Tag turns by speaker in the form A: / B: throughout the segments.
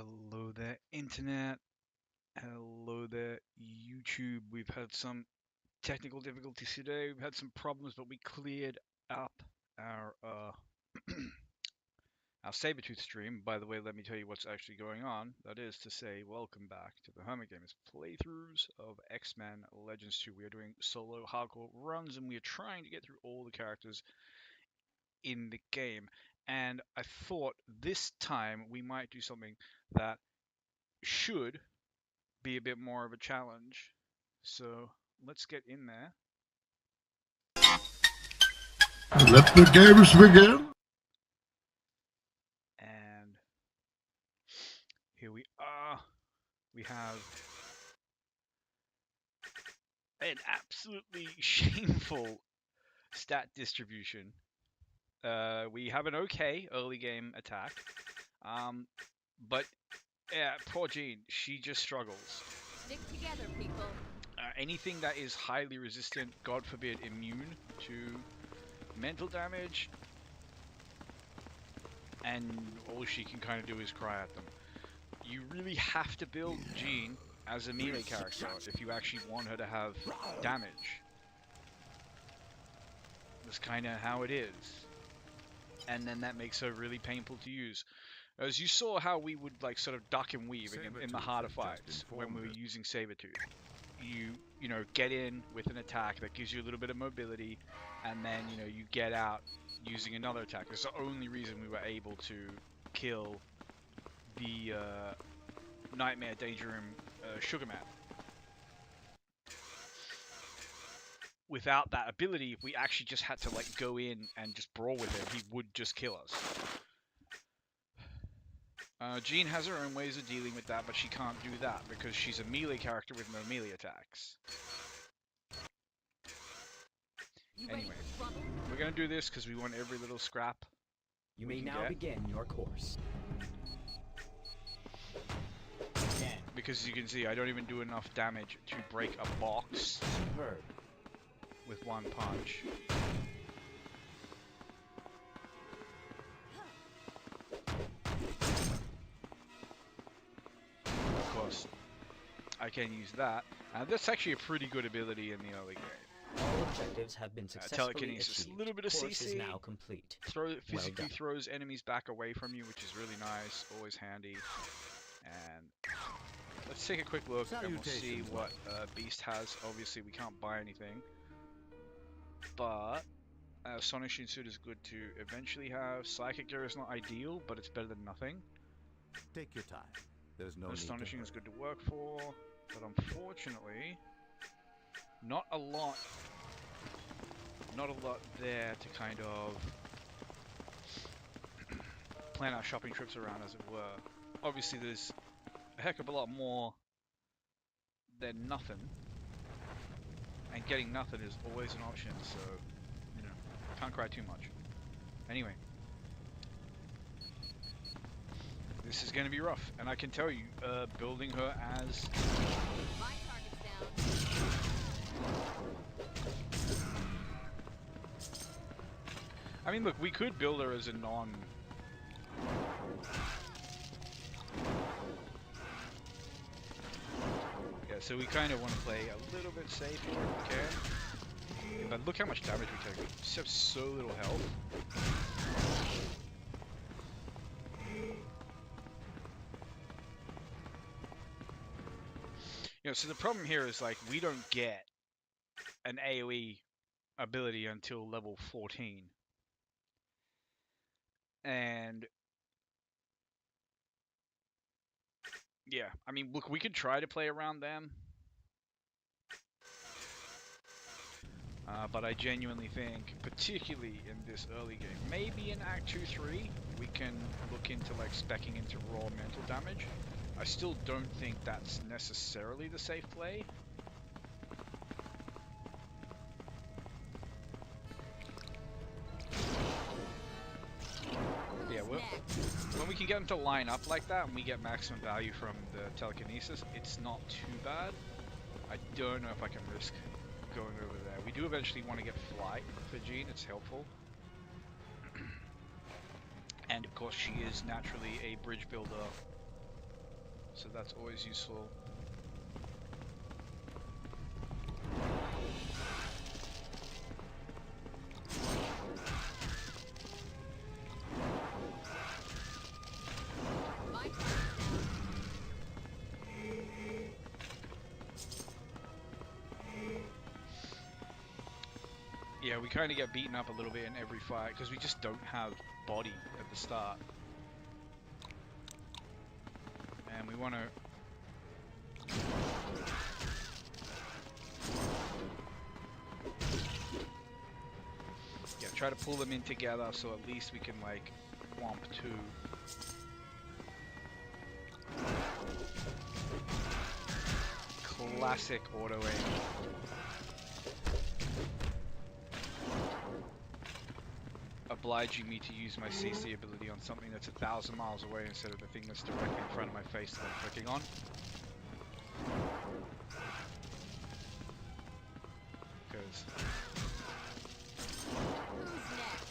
A: Hello there, Internet. Hello there, YouTube. We've had some technical difficulties today. We've had some problems, but we cleared up our our Sabretooth stream. By the way, let me tell you what's actually going on. That is to say, welcome back to the Hermit Gamers playthroughs of X-Men Legends 2. We are doing solo hardcore runs, and we are trying to get through all the characters in the game. And I thought this time we might do something that should be a bit more of a challenge. So let's get in there.
B: Let the games begin.
A: And here we are. We have an absolutely shameful stat distribution. We have an okay early game attack. But yeah, poor Jean, she just struggles.
C: Stick together, people.
A: Anything that is highly resistant, God forbid, immune to mental damage, and all she can kind of do is cry at them. You really have to build Jean as a melee character if you actually want her to have damage. That's kind of how it is. And then that makes her really painful to use. As you saw how we would like sort of duck and weave in the harder fights when we were using Sabretooth. You know, get in with an attack that gives you a little bit of mobility, and then, you know, you get out using another attack. It's the only reason we were able to kill the Nightmare Danger Room Sugar Man. Without that ability, if we actually just had to like go in and just brawl with him, he would just kill us. Jean has her own ways of dealing with that, but she can't do that because she's a melee character with no melee attacks. Anyway, we're going to do this because we want every little scrap.
D: You may now begin your course.
A: Because as you can see, I don't even do enough damage to break a box with one punch. Of course, I can use that. And that's actually a pretty good ability in the early game.
D: All objectives have been successfully
A: Telekinesis,
D: achieved.
A: a little bit of
D: Course is
A: CC.
D: now complete.
A: Physically throws enemies back away from you, which is really nice, always handy. And let's take a quick look and we'll see what Beast has. Obviously, we can't buy anything, but Astonishing Suit is good to eventually have. Psychic Gear is not ideal, but it's better than nothing.
E: Take your time. There's no
A: Astonishing is good to work for, but unfortunately, not a lot there to kind of plan our shopping trips around, as it were. Obviously, there's a heck of a lot more than nothing, and getting nothing is always an option, so, you know, can't cry too much. Anyway, this is going to be rough, and I can tell you, building her as...
C: My target's down.
A: I mean, look, we could build her as a non... Yeah, so we kind of want to play a little bit safe here, okay? But look how much damage we take. We just have so little health. You know, so the problem here is, like, we don't get an AoE ability until level 14. And yeah, I mean, look, we could try to play around them, but I genuinely think, particularly in this early game, maybe in Act 2-3, we can look into like speccing into raw mental damage. I still don't think that's necessarily the safe play. Yeah, when we can get them to line up like that and we get maximum value from the telekinesis, it's not too bad. I don't know if I can risk going over there. We do eventually want to get flight for Jean, it's helpful. And of course she is naturally a bridge builder so that's always useful.
C: My target's
A: Yeah, we kind of get beaten up a little bit in every fight because we just don't have body at the start. And we want to... Yeah, try to pull them in together so at least we can, like, whomp two. Classic auto aim. Obliging me to use my CC ability on something that's 1,000 miles away instead of the thing that's directly in front of my face that I'm clicking on. Because...
C: Who's next?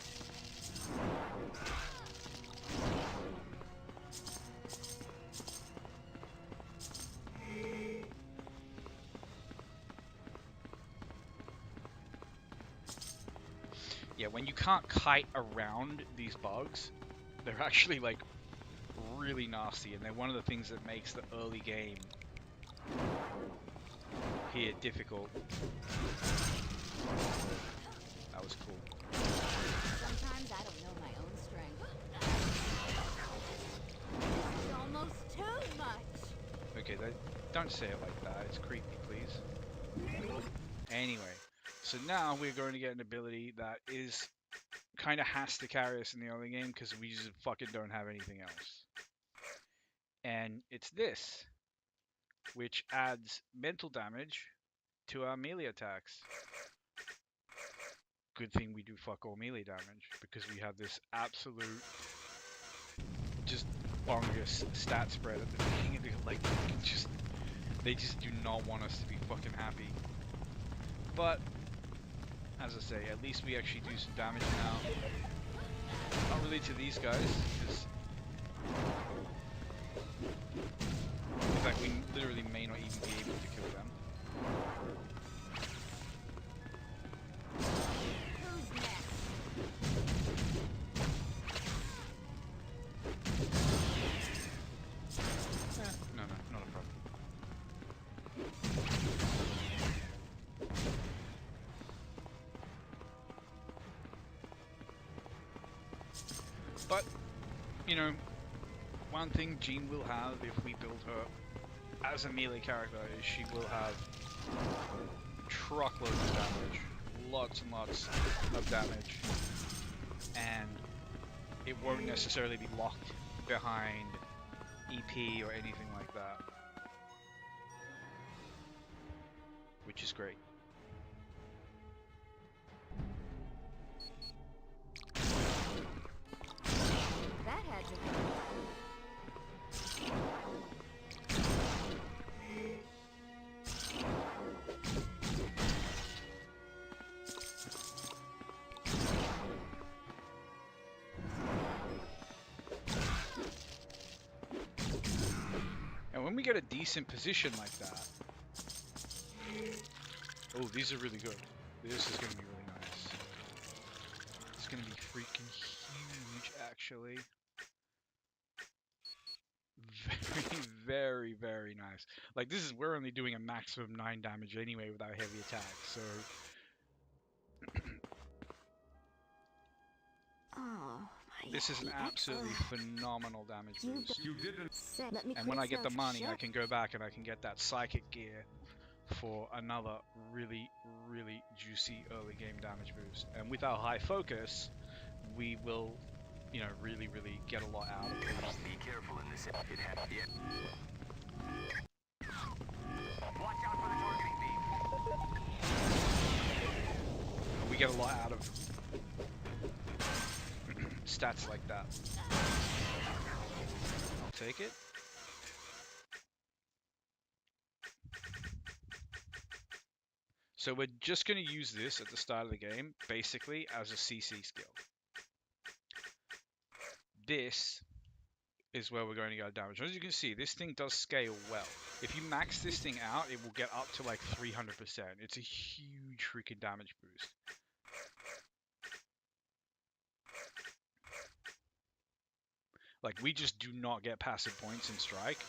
A: Yeah, when you can't kite around these bugs, they're actually, like, really nasty, and they're one of the things that makes the early game here difficult. That was cool.
C: Sometimes I don't know my own strength. This is almost too much.
A: Okay, don't say it like that. It's creepy, please. Anyway, so now we're going to get an ability that is kind of has to carry us in the early game because we just fucking don't have anything else. And it's this, which adds mental damage to our melee attacks. Good thing we do fuck all melee damage because we have this absolute just bongus stat spread at the beginning of the, like, they just do not want us to be fucking happy. But as I say, at least we actually do some damage now. Not really to these guys, because in fact we literally may not even be able to kill them.
C: Who's next?
A: No, not a problem. But, you know, one thing Jean will have if we build her as a melee character is she will have truckloads of damage. Lots and lots of damage. And it won't necessarily be locked behind EP or anything like that. Which is great.
C: That had to hurt.
A: And when we get a decent position like that... Oh, these are really good. This is going to be really nice. It's going to be freaking huge, actually. Very, very, very nice. Like, this is... We're only doing a maximum 9 damage anyway with our heavy attack, so...
C: Oh,
A: This is an absolutely phenomenal damage boost.
E: You didn't.
A: And when I get the money, I can go back and I can get that psychic gear for another really, really juicy early game damage boost. And with our high focus, we will, you know, really, really get a lot out of it.
F: Be careful in this. Watch out for the targeting beam.
A: We get a lot out of stats like that. I'll take it. So we're just going to use this at the start of the game, basically as a CC skill. This is where we're going to get damage. As you can see, this thing does scale well. If you max this thing out, it will get up to like 300%. It's a huge freaking damage boost. Like, we just do not get passive points in Strike.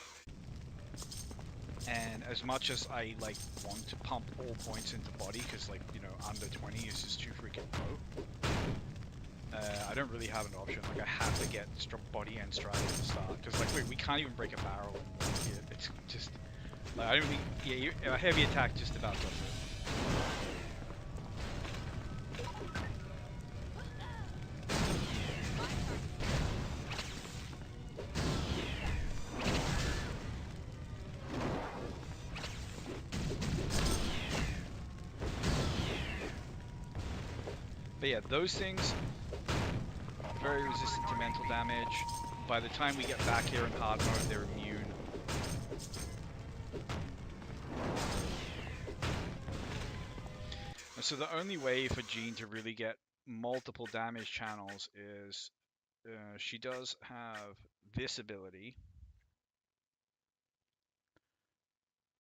A: And as much as I, like, want to pump all points into body, because, like, you know, under 20 is just too freaking low, I don't really have an option. Like, I have to get body and Strike at the start. Because, like, we can't even break a barrel. It's just... Like, I don't think... Yeah, a heavy attack just about does it. But yeah, those things, very resistant to mental damage. By the time we get back here in hard mode, they're immune. And so the only way for Jean to really get multiple damage channels is she does have this ability,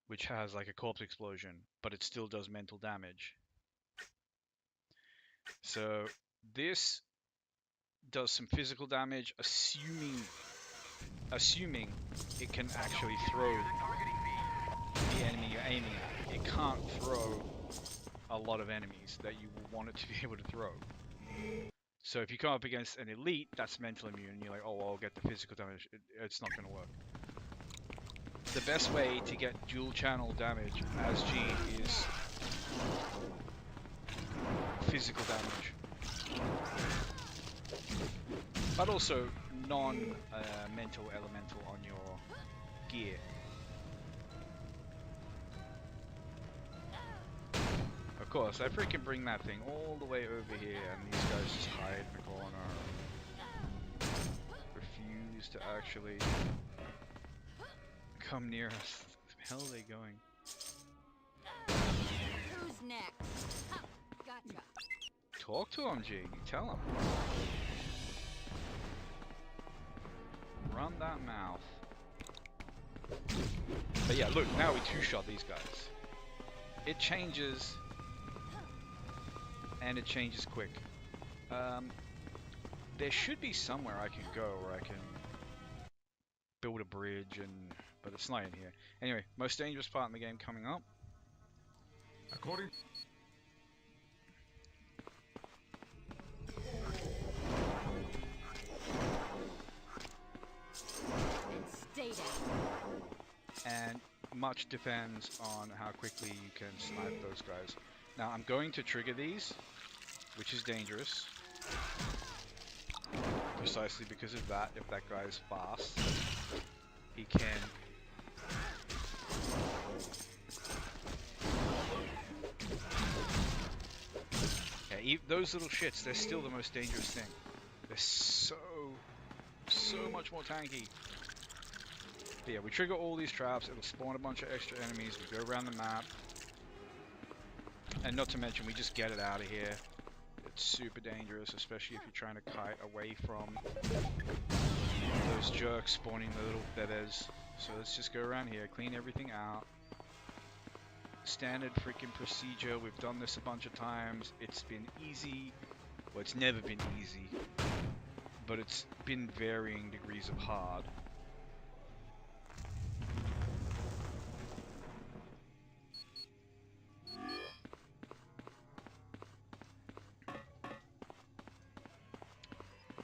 A: which has like a corpse explosion, but it still does mental damage. So this does some physical damage, assuming it can actually throw the enemy you're aiming at. It can't throw a lot of enemies that you will want it to be able to throw. So if you come up against an elite that's mental immune, and you're like, oh, well, I'll get the physical damage, it's not going to work. The best way to get dual channel damage as Jean is physical damage, but also non-mental elemental on your gear. Of course, I freaking bring that thing all the way over here, and these guys just hide in the corner, refuse to actually come near us. Where the hell are they going?
C: Who's next? Ha, gotcha.
A: Talk to him, Jean. Tell him. Run that mouth. But yeah, look, now we two-shot these guys. It changes, and it changes quick. There should be somewhere I can go where I can build a bridge, but it's not in here. Anyway, most dangerous part in the game coming up.
E: According...
A: And much depends on how quickly you can snipe those guys. Now I'm going to trigger these, which is dangerous, precisely because of that. If that guy is fast, he can those little shits, they're still the most dangerous thing. They're so much more tanky. But yeah, we trigger all these traps, it'll spawn a bunch of extra enemies, we go around the map. And not to mention, we just get it out of here. It's super dangerous, especially if you're trying to kite away from those jerks spawning the little feathers. So let's just go around here, clean everything out. Standard freaking procedure, we've done this a bunch of times. It's been easy. Well, it's never been easy. But it's been varying degrees of hard.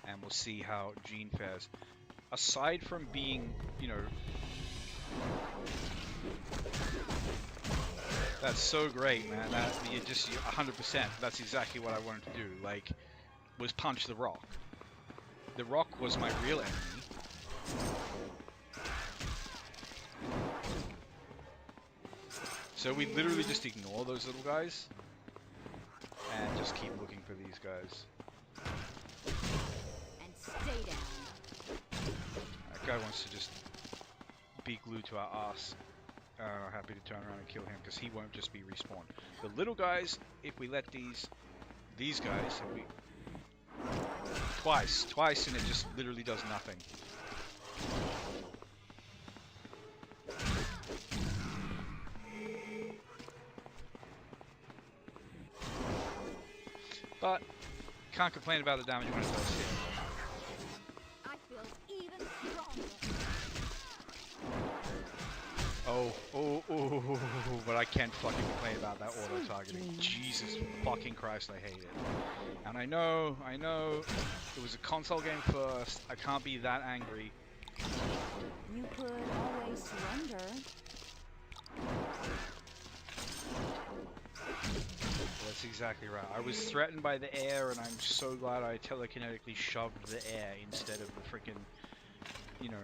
A: And we'll see how Jean fares. Aside from being, you know... That's so great, man. That you just 100%. That's exactly what I wanted to do. Like, was punch the rock. The rock was my real enemy. So we literally just ignore those little guys and just keep looking for these guys.
C: And stay down.
A: That guy wants to just be glued to our ass. Happy to turn around and kill him because he won't just be respawned. The little guys, if we let these guys, if we twice and it just literally does nothing. But can't complain about the damage when it does hit.
C: I feel even stronger.
A: Oh, but I can't fucking complain about that auto targeting. Jesus fucking Christ, I hate it. And I know, it was a console game first. I can't be that angry.
C: You could always surrender.
A: That's exactly right. I was threatened by the air, and I'm so glad I telekinetically shoved the air instead of the freaking, you know,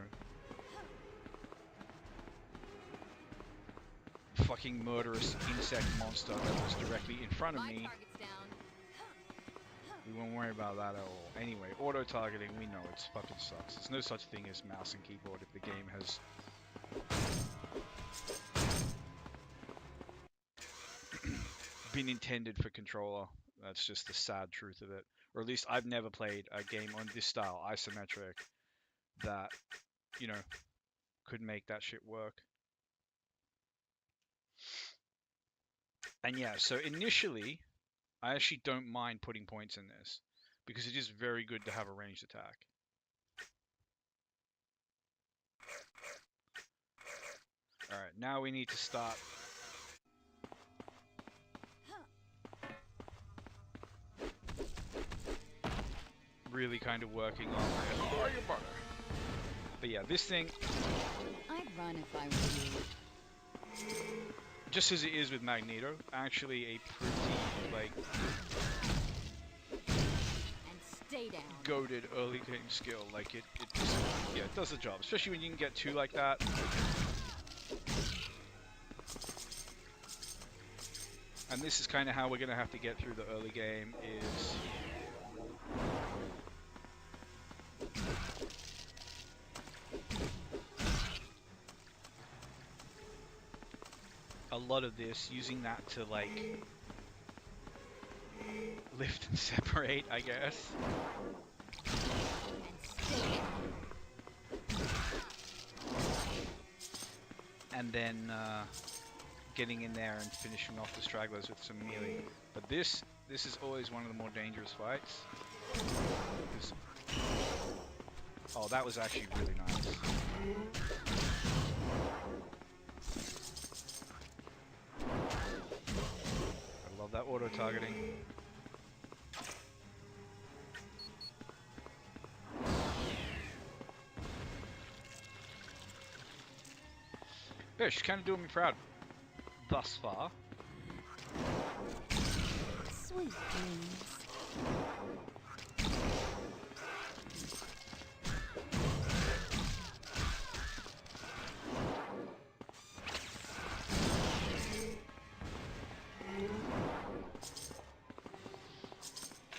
A: fucking murderous insect monster that was directly in front of
C: My
A: me.
C: target's down.
A: We won't worry about that at all. Anyway, auto-targeting, we know it fucking sucks. There's no such thing as mouse and keyboard if the game has... been intended for controller. That's just the sad truth of it. Or at least I've never played a game on this style, isometric, that, you know, could make that shit work. And yeah, so initially, I actually don't mind putting points in this, because it is very good to have a ranged attack. Alright, now we need to start really kind of working on it. But yeah, this thing,
C: I'd run if I were you.
A: just as it is with Magneto, actually a pretty, like,
C: And stay down.
A: goated early game skill. Like, it just, yeah, it does the job. Especially when you can get two like that. And this is kind of how we're going to have to get through the early game, is... a lot of this, using that to, like, lift and separate, I guess.
C: And stay down.
A: And then getting in there and finishing off the stragglers with some melee. But this is always one of the more dangerous fights. Oh, that was actually really nice. I love that auto-targeting. Yeah, she's kind of doing me proud thus far.
C: Sweet dreams.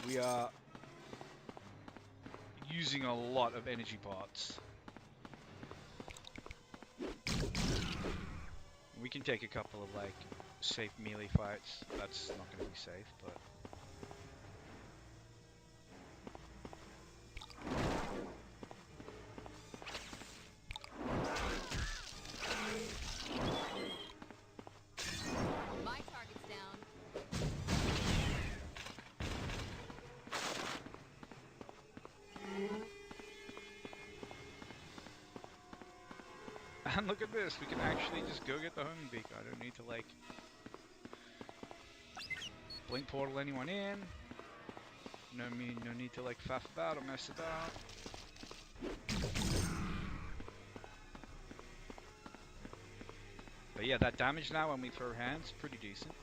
A: We are using a lot of energy pots. We can take a couple of, like, safe melee fights. That's not going to be safe, but...
C: My target's down.
A: And look at this, we can actually just go get the homing beacon. I don't need to, like, blink portal anyone in. No need to, like, faff about or mess about. But yeah, that damage now when we throw hands, pretty decent.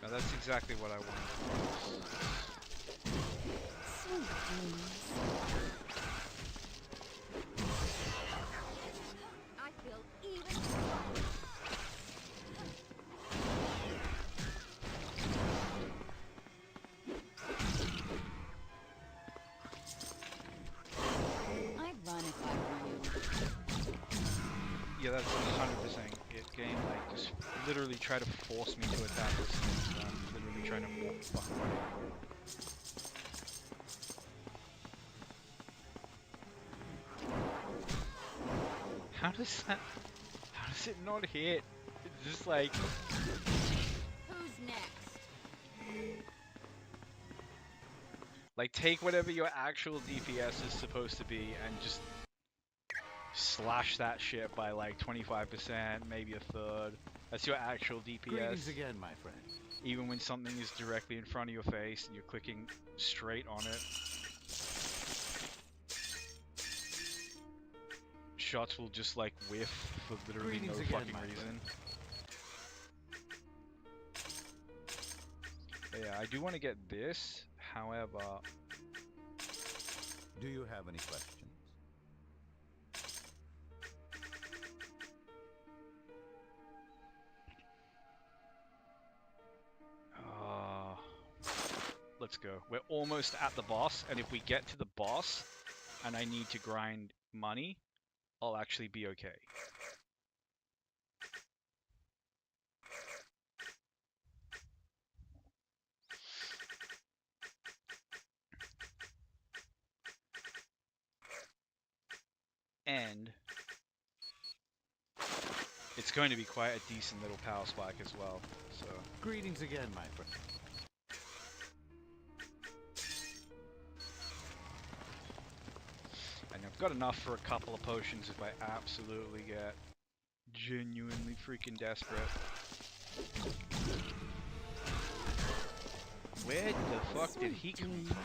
A: Now that's exactly what I wanted.
C: Sweet dreams. I feel even stronger. I'd run if I were you.
A: Yeah, that's 100% it. Game, like, just literally try to force me to attack this thing. I'm literally trying to walk the fuck away. How does it not hit? It's just like...
C: Who's next?
A: Like, take whatever your actual DPS is supposed to be and just slash that shit by like 25%, maybe a third. That's your actual DPS.
E: Greetings again, my friend.
A: Even when something is directly in front of your face and you're clicking straight on it. Shots will just like whiff for literally no fucking reason. But yeah, I do want to get this. However,
E: Do you have any questions?
A: let's go. We're almost at the boss, and if we get to the boss and I need to grind money, I'll actually be okay. And it's going to be quite a decent little power spike as well. So
E: Greetings again, my friend.
A: and I've got enough for a couple of potions if I absolutely get genuinely freaking desperate. Where the fuck did he come from?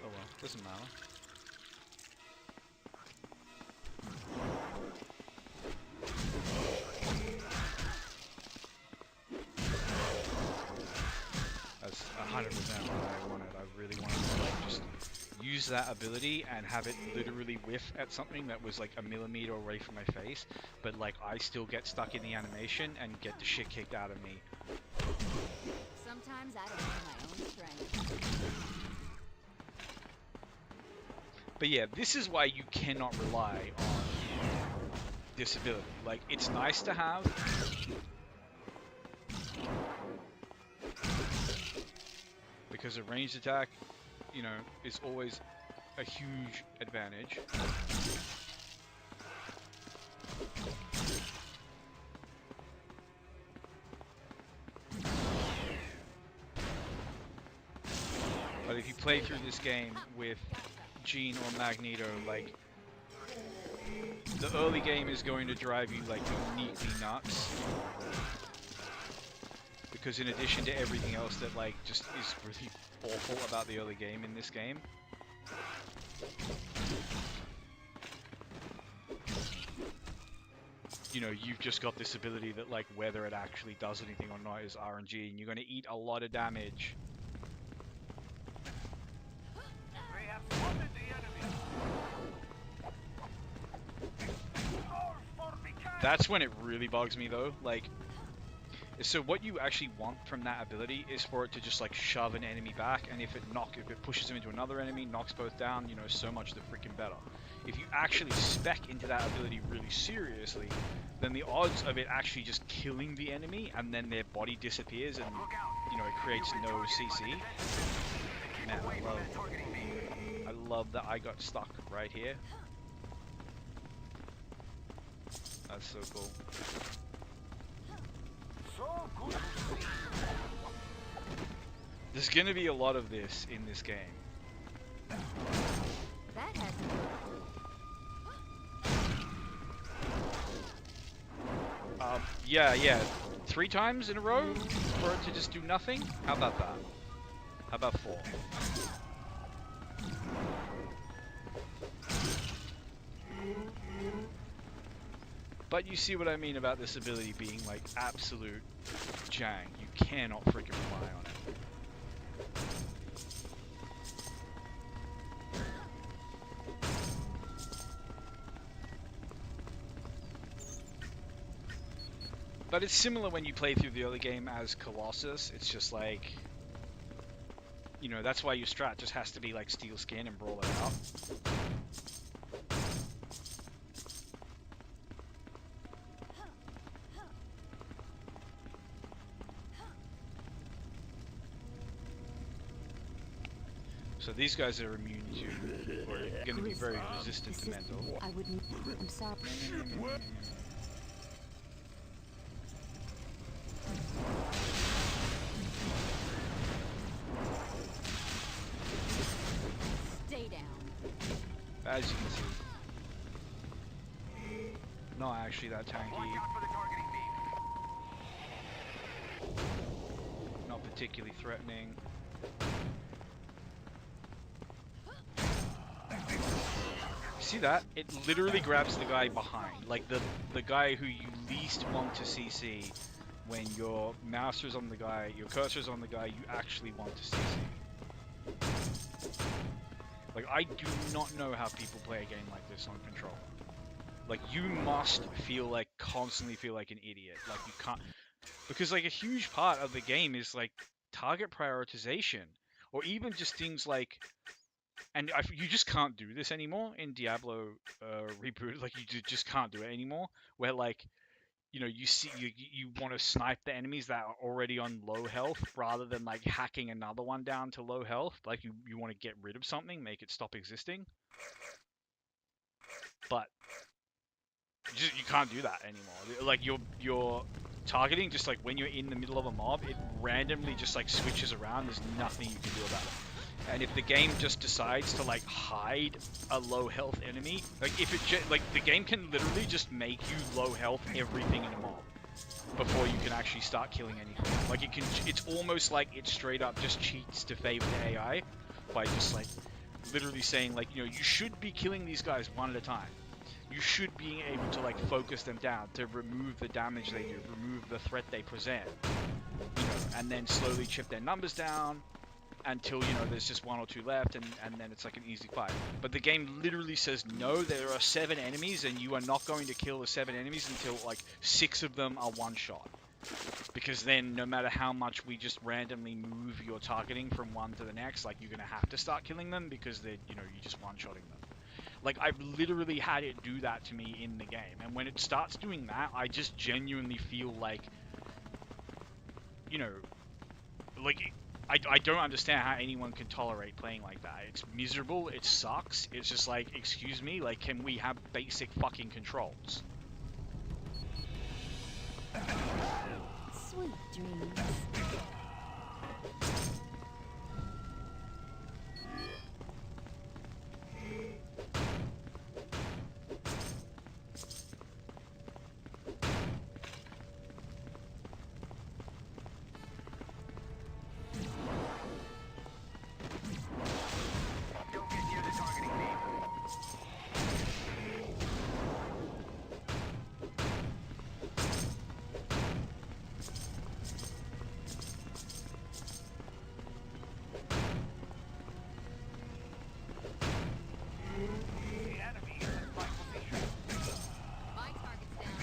A: Oh well, doesn't matter. That's 100% what I wanted. I really wanted to like just use that ability and have it literally whiff at something that was like a millimeter away from my face, but like I still get stuck in the animation and get the shit kicked out of me.
C: Sometimes I don't know my own strength.
A: But yeah, this is why you cannot rely on this ability. Like, it's nice to have. Because a ranged attack, you know, is always a huge advantage. But if you play through this game with Jean or Magneto, like, the early game is going to drive you like uniquely nuts, because in addition to everything else that like just is really awful about the early game in this game, you know, you've just got this ability that like whether it actually does anything or not is RNG, and you're going to eat a lot of damage. That's when it really bugs me though, like, so what you actually want from that ability is for it to just like shove an enemy back, and if it pushes him into another enemy, knocks both down, you know, so much the freaking better. If you actually spec into that ability really seriously, then the odds of it actually just killing the enemy and then their body disappears and, you know, it creates no CC. Man, I love that I got stuck right here. That's so cool. There's gonna be a lot of this in this game.
C: That has
A: Yeah. 3 times in a row for it to just do nothing? How about that? How about 4? But you see what I mean about this ability being like absolute jang. You cannot freaking rely on it. But it's similar when you play through the early game as Colossus. It's just like, you know, that's why your strat just has to be like steal skin and brawl it out. So these guys are immune to, or going to be very resistant to mental.
C: I wouldn't. I'm sorry. Stay down.
A: As you can see. Not actually that tanky.
F: Watch out for the targeting beam.
A: Not particularly threatening. See that? It literally grabs the guy behind. Like the guy who you least want to CC when your mouse is on the guy, your cursor's on the guy you actually want to CC. Like, I do not know how people play a game like this on controller. Like, you must constantly feel like an idiot. Like, you can't... Because, like, a huge part of the game is, like, target prioritization. Or even just things like... And you just can't do this anymore in Diablo Reboot. Like, you just can't do it anymore. Where, like, you know, you want to snipe the enemies that are already on low health rather than, like, hacking another one down to low health. Like, you want to get rid of something, make it stop existing. But you can't do that anymore. Like, your targeting, just like when you're in the middle of a mob, it randomly just like switches around. There's nothing you can do about it. And if the game just decides to like hide a low health enemy, like if it like the game can literally just make you low health everything in a mob before you can actually start killing anything. Like it's almost like it straight up just cheats to favor the AI by just like literally saying like, you know, you should be killing these guys one at a time. You should be able to like focus them down to remove the damage they do, remove the threat they present, you know, and then slowly chip their numbers down until, you know, there's just 1 or 2 left, and then it's like an easy fight. But the game literally says, no, there are 7 enemies, and you are not going to kill the 7 enemies until like 6 of them are one shot. Because then, no matter how much we just randomly move your targeting from one to the next, like, you're gonna have to start killing them because they're, you know, you're just one-shotting them. Like, I've literally had it do that to me in the game, and when it starts doing that, I just genuinely feel like, you know, like, I don't understand how anyone can tolerate playing like that. It's miserable, it sucks, it's just like, excuse me, like, can we have basic fucking controls?
C: Sweet dreams.
F: Don't get near the targeting beam. The enemy is in my position.
C: My target's down.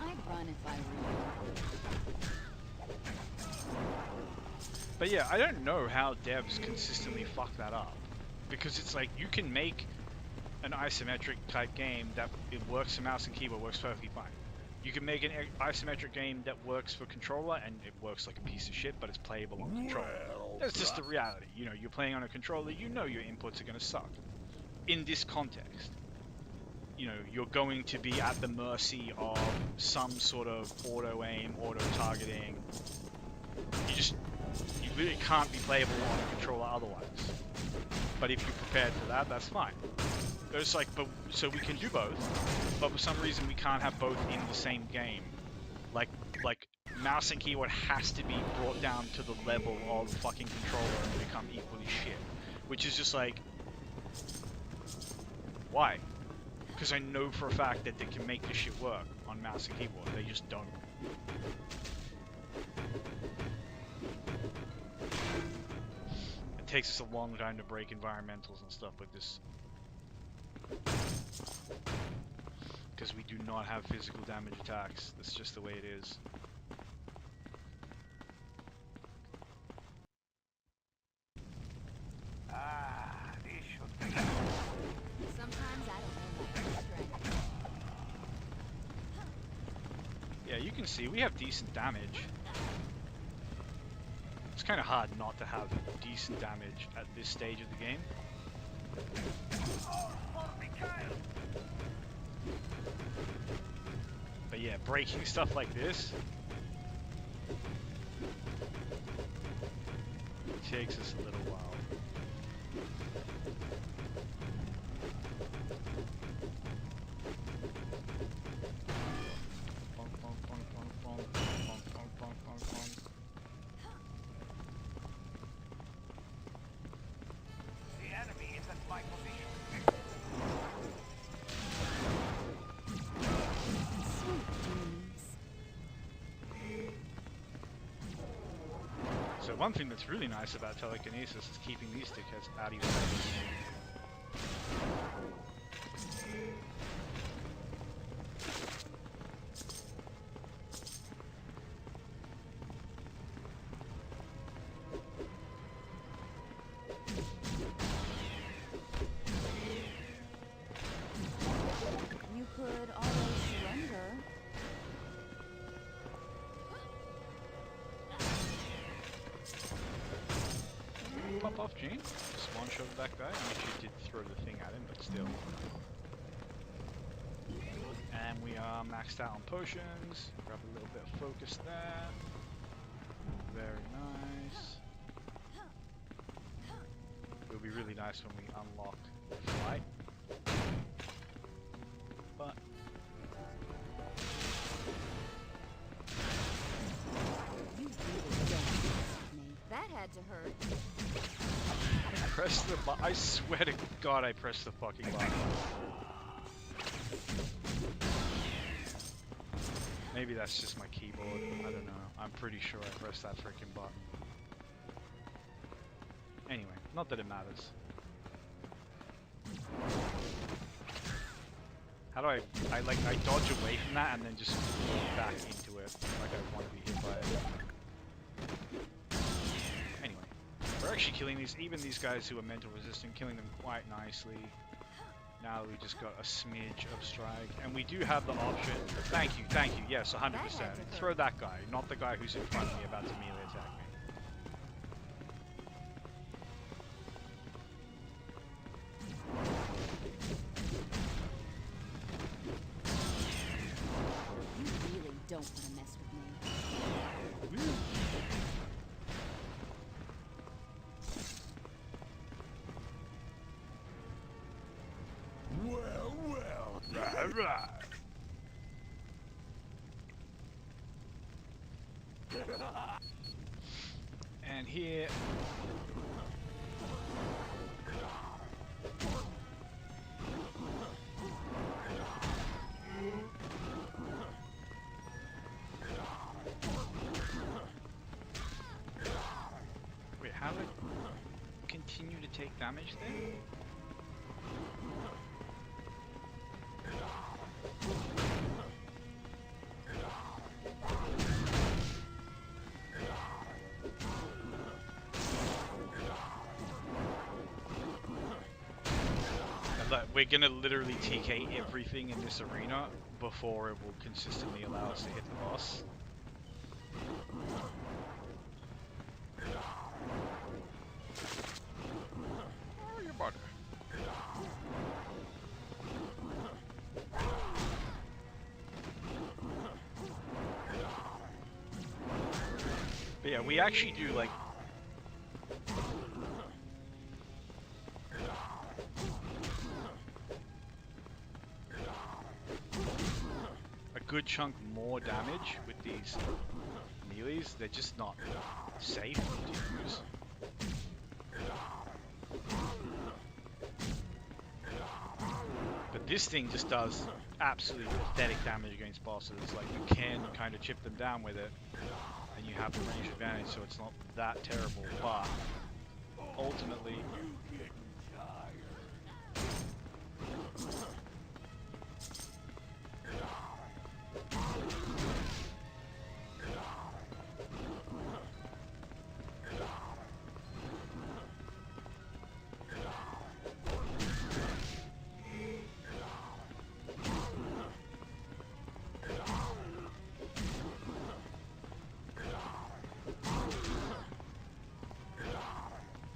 C: I'd run if I were you.
A: But yeah, I don't know how devs consistently fuck that up. Because it's like, you can make an isometric type game that it works for mouse and keyboard, works perfectly fine. You can make an isometric game that works for controller and it works like a piece of shit, but it's playable on controller. That's just the reality. You know, you're playing on a controller, you know your inputs are going to suck. In this context, you know, you're going to be at the mercy of some sort of auto-aim, auto-targeting. You really can't be playable on a controller otherwise. But if you're prepared for that, that's fine. It's like, but so we can do both, but for some reason we can't have both in the same game. Like mouse and keyboard has to be brought down to the level of fucking controller and become equally shit. Which is just like, why? Because I know for a fact that they can make this shit work on mouse and keyboard. They just don't. It takes us a long time to break environmentals and stuff like this. Because we do not have physical damage attacks. That's just the way it is.
F: This should be.
C: Sometimes I don't know my own strength.
A: Yeah, you can see we have decent damage. It's kind of hard not to have decent damage at this stage of the game. But yeah, breaking stuff like this takes us a little while.
F: The enemy is at my position.
C: Sweet dreams.
A: So one thing that's really nice about telekinesis is keeping these dickheads out of your face.
C: You could always surrender.
A: Pop off, Gene. Just one shot at that guy. I mean, she did throw the thing at him, but still. And we are maxed out on potions. Grab a little bit of focus there. Very nice. It'll be really nice when we unlock flight. But
C: You really don't mess with me. That had to hurt.
A: press the button. I swear to God, I pressed the fucking button. Maybe that's just my keyboard. I don't know. I'm pretty sure I pressed that freaking button. Anyway, not that it matters. How do I dodge away from that and then just walk back into it like I want to be hit by it. Anyway, we're actually killing even these guys who are mental resistant, killing them quite nicely. Now we just got a smidge of strike, and we do have the option. Thank you, yes, 100%. Throw that guy, not the guy who's in front of me about to melee attack me.
C: You really don't want to mess with me.
A: And here... Wait, how do I continue to take damage then? We're gonna literally TK everything in this arena before it will consistently allow us to hit the boss. Oh, your butter. But yeah, we actually do like good chunk more damage with these melees. They're just not safe to use. But this thing just does absolutely pathetic damage against bosses. Like, you can kind of chip them down with it, and you have the range advantage, so it's not that terrible. But ultimately,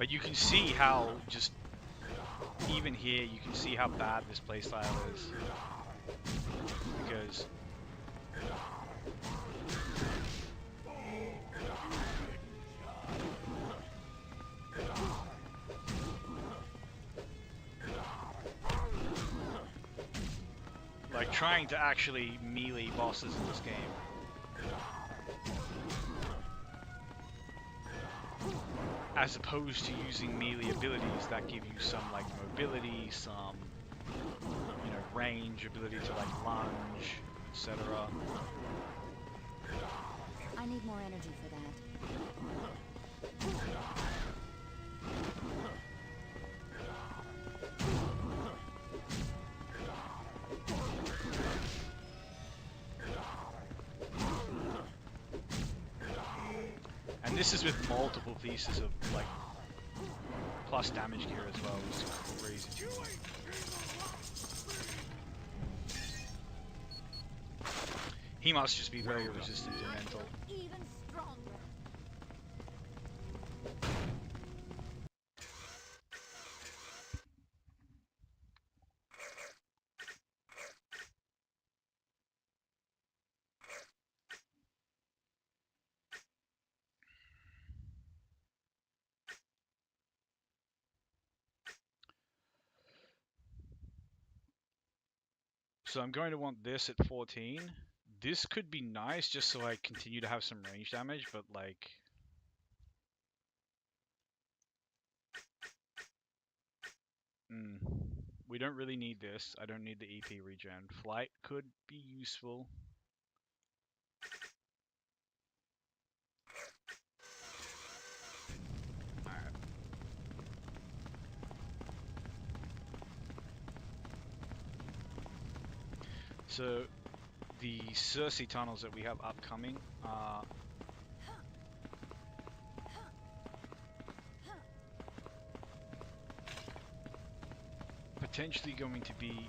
A: But you can see how just even here you can see how bad this playstyle is, because like trying to actually melee bosses in this game, as opposed to using melee abilities that give you some like mobility, some, you know, range, ability to like lunge, etc.
C: I need more energy for that.
A: And this is with multiple pieces of like plus damage gear as well. It's crazy. He must just be very resistant to mental.
C: Even stronger.
A: So I'm going to want this at 14. This could be nice just so I continue to have some range damage, but like... we don't really need this. I don't need the EP regen. Flight could be useful. Alright. So, the Circe tunnels that we have upcoming are potentially going to be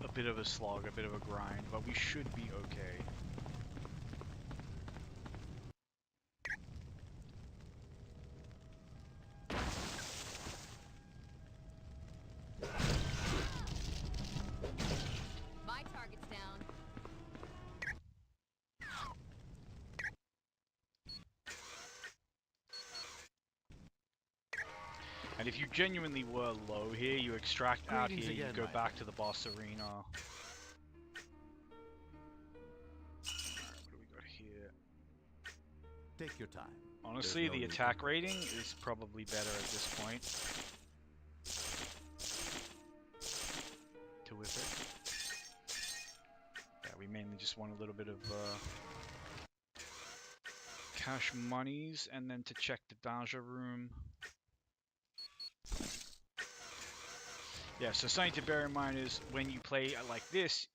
A: a bit of a slog, a bit of a grind, but we should be okay.
C: My target's down.
A: And if you genuinely were low here, you extract out
E: Greetings
A: here, you
E: again,
A: go
E: Mike.
A: back to the boss arena. Alright, what do we got here?
E: Take your time.
A: Honestly,
E: There's no
A: the
E: need
A: attack
E: to-
A: rating is probably better at this point. To whip it. Yeah, we mainly just want a little bit of cash monies, and then to check the danger room. Yeah, so something to bear in mind is when you play like this,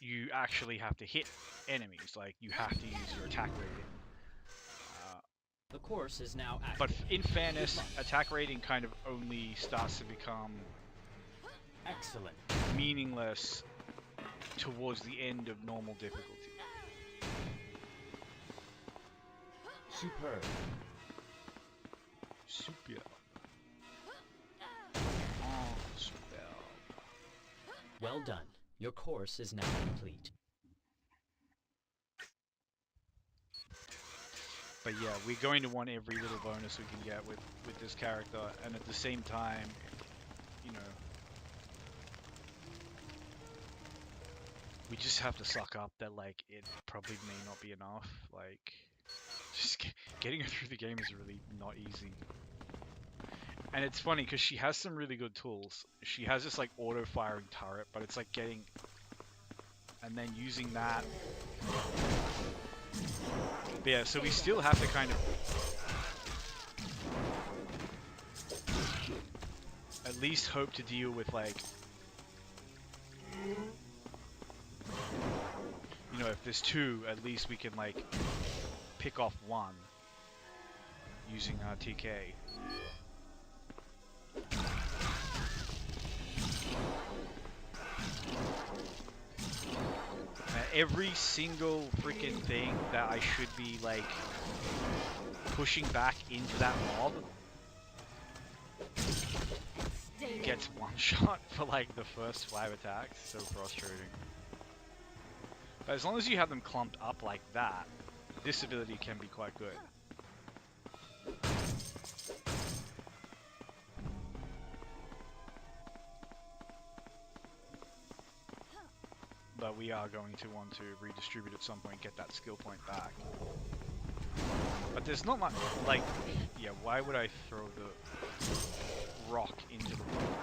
A: you actually have to hit enemies. Like, you have to use your attack rating.
D: The course is now active.
A: But in fairness, attack rating kind of only starts to become
D: Excellent.
A: meaningless towards the end of normal difficulty.
D: Superb.
A: Super. Oh, super.
D: Well done. Your course is now complete.
A: But yeah, we're going to want every little bonus we can get with this character, and at the same time, you know, we just have to suck up that like it probably may not be enough. Like, just getting her through the game is really not easy. And it's funny because she has some really good tools. She has this like auto-firing turret, but it's like getting and then using that. But yeah, so we still have to kind of at least hope to deal with like, you know, if there's two, at least we can like pick off one using our TK. Every single freaking thing that I should be like pushing back into that mob
C: Stay down.
A: gets one shot for like the first 5 attacks. So frustrating. But as long as you have them clumped up like that, this ability can be quite good. But we are going to want to redistribute at some point, get that skill point back. But there's not much, like, yeah, why would I throw the rock into the pool?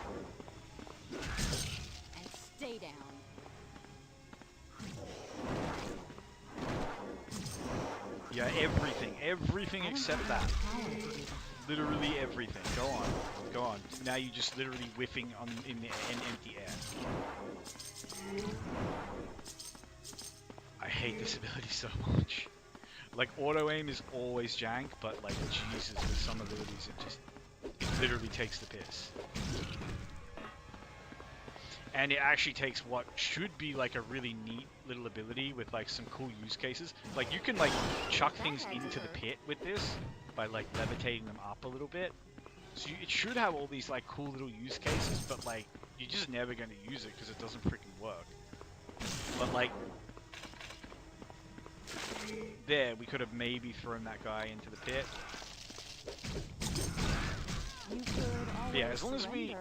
C: And stay down.
A: Yeah, everything except that. Literally everything. Go on. Now you're just literally whiffing on in empty air. I hate this ability so much. Like, auto aim is always jank, but like, Jesus, with some abilities it literally takes the piss. And it actually takes what should be like a really neat little ability with like some cool use cases. Like, you can like chuck things into the pit with this by like levitating them up a little bit. So it should have all these like cool little use cases, but like, you're just never going to use it because it doesn't freaking work. But like, there, we could have maybe thrown that guy into the pit. But yeah, as long as we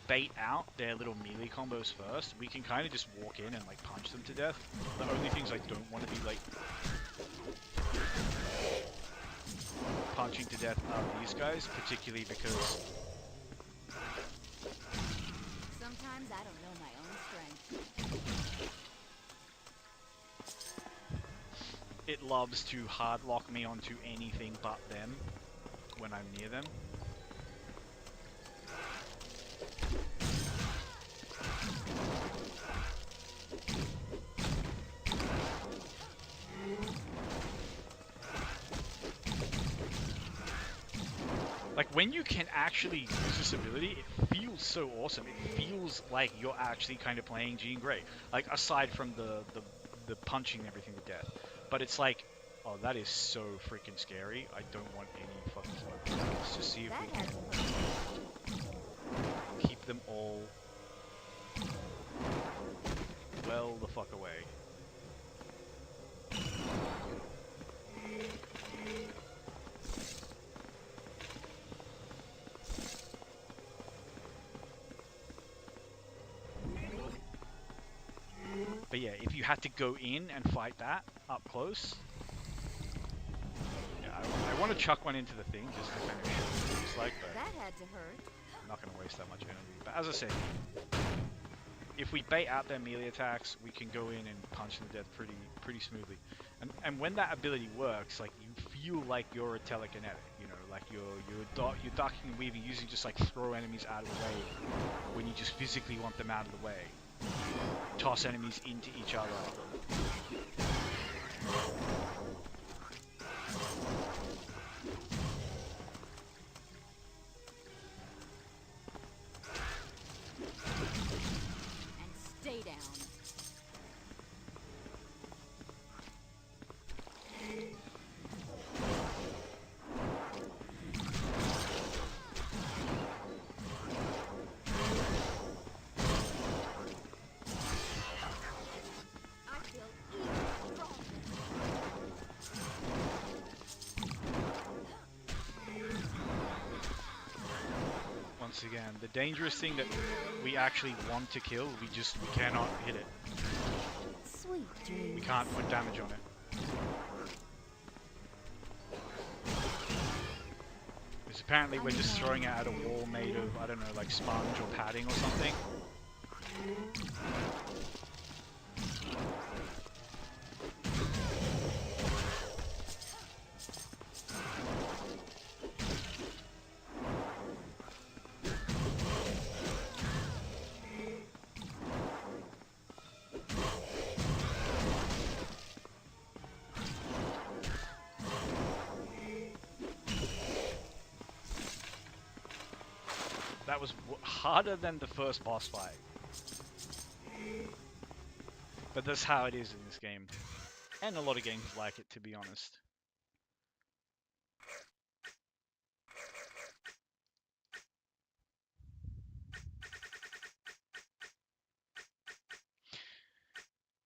A: bait out their little melee combos first, we can kind of just walk in and like punch them to death. The only things I don't want to be like punching to death are these guys, particularly because
C: Sometimes I don't know my own strength.
A: it loves to hard lock me onto anything but them when I'm near them. Like, when you can actually use this ability, it feels so awesome. It feels like you're actually kind of playing Jean Grey. Like, aside from the punching everything to death. But it's like, oh, that is so freaking scary. I don't want any fucking smoke. Let's just see if we can keep them all well the fuck away. But yeah, if you had to go in and fight that up close, yeah, I want to chuck one into the thing just to kind of show what it looks like, but
C: That had to hurt.
A: I'm not going to waste that much energy. But as I say, if we bait out their melee attacks, we can go in and punch them to death pretty smoothly. And when that ability works, like, you feel like you're a telekinetic, you know, like you're ducking and weaving, using just like throw enemies out of the way when you just physically want them out of the way. Toss enemies into each other.
C: And stay down. I feel even stronger.
A: Once again, the dangerous thing that we actually want to kill, we cannot hit it.
C: Sweet dreams.
A: We can't put damage on it. Because apparently we're just throwing it at a wall made of, I don't know, like sponge or padding or something. That was harder than the first boss fight. But that's how it is in this game. And a lot of games like it, to be honest.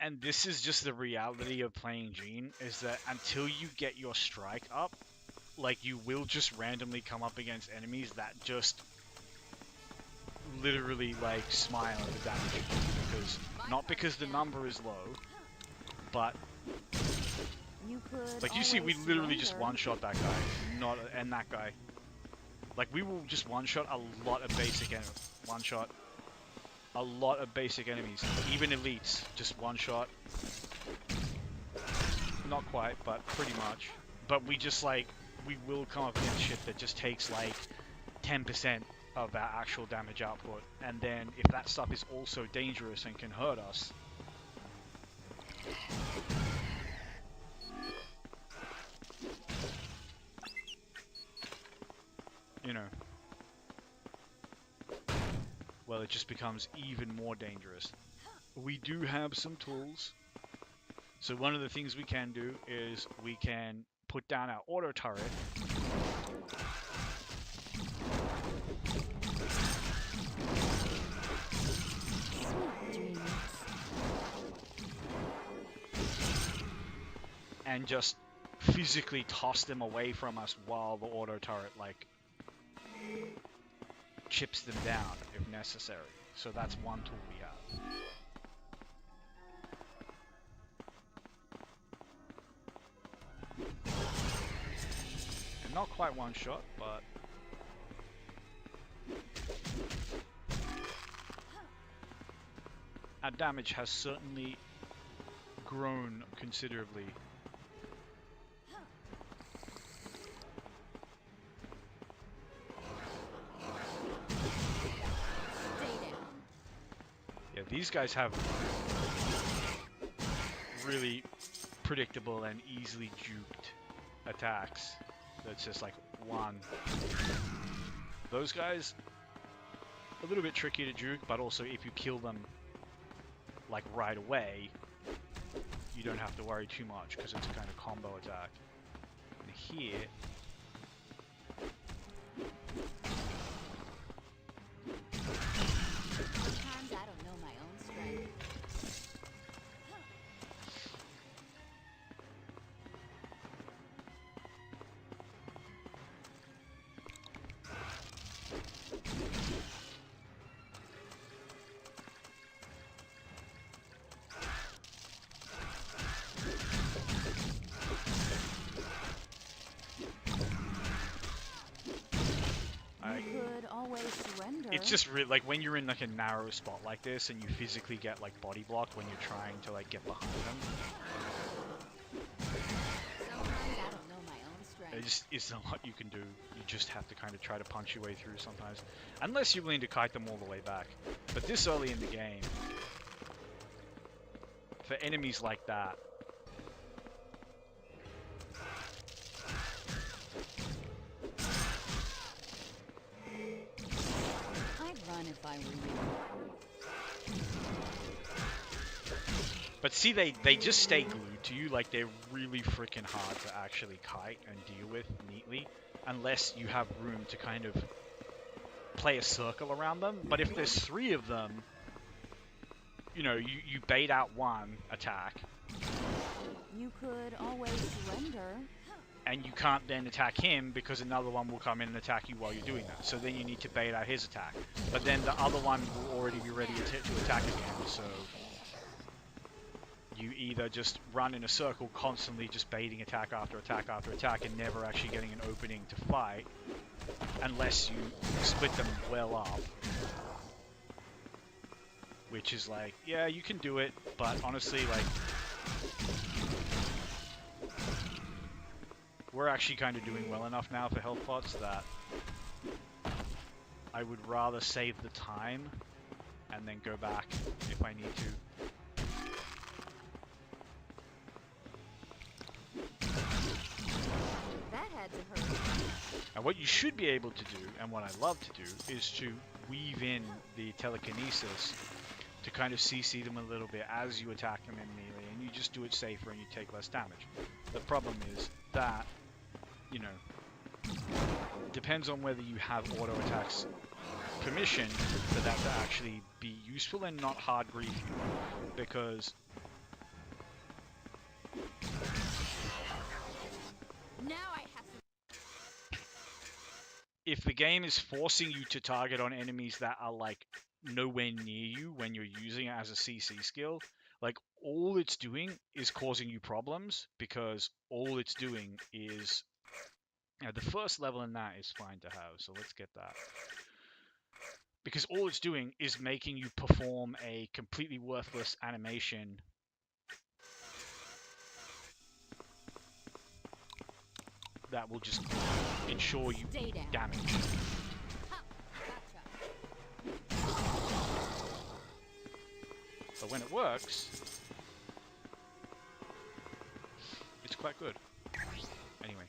A: And this is just the reality of playing Gene, is that until you get your strike up, like, you will just randomly come up against enemies that just literally, like, smile at the damage you do, because, not because the number is low, but, like, you see, we literally just one-shot that guy, and that guy. Like, we will just one-shot a lot of basic enemies. One-shot a lot of basic enemies, even elites, just one-shot. Not quite, but pretty much. But we just, like, we will come up against shit that just takes, like, 10% of our actual damage output. And then, if that stuff is also dangerous and can hurt us, you know, well, it just becomes even more dangerous. We do have some tools. So one of the things we can do is we can put down our auto turret. And just physically toss them away from us while the auto turret, like, chips them down if necessary. So that's one tool we have. And not quite one shot, but our damage has certainly grown considerably. These guys have really predictable and easily juked attacks. That's just like one. Those guys, a little bit tricky to juke, but also if you kill them like right away, you don't have to worry too much because it's a kind of combo attack. And here, it's just really, like, when you're in like a narrow spot like this and you physically get like body blocked when you're trying to like get behind them. There just isn't a lot you can do. You just have to kind of try to punch your way through sometimes. Unless you're willing to kite them all the way back. But this early in the game, for enemies like that,
C: if I were you.
A: But see, they just stay glued to you. Like, they're really freaking hard to actually kite and deal with neatly, unless you have room to kind of play a circle around them. But if there's 3 of them, you know, you bait out one attack.
C: You could always surrender.
A: And you can't then attack him because another one will come in and attack you while you're doing that. So then you need to bait out his attack. But then the other one will already be ready to attack again. So you either just run in a circle, constantly just baiting attack after attack after attack and never actually getting an opening to fight, unless you split them well up. Which is like, yeah, you can do it, but honestly, like, we're actually kind of doing well enough now for health pots that I would rather save the time and then go back if I need to.
C: That had to hurt.
A: And what you should be able to do, and what I love to do, is to weave in the telekinesis to kind of CC them a little bit as you attack them in melee, and you just do it safer and you take less damage. The problem is that, you know, depends on whether you have auto attacks permission for that to actually be useful and not hard grief you, because
C: Now I have to.
A: If the game is forcing you to target on enemies that are like nowhere near you when you're using it as a CC skill, like all it's doing is causing you problems, because all it's doing is the first level in that is fine to have, so let's get that. Because all it's doing is making you perform a completely worthless animation that will just ensure you
C: Stay down.
A: damage.
C: Ha! Gotcha.
A: But when it works, it's quite good. Anyway.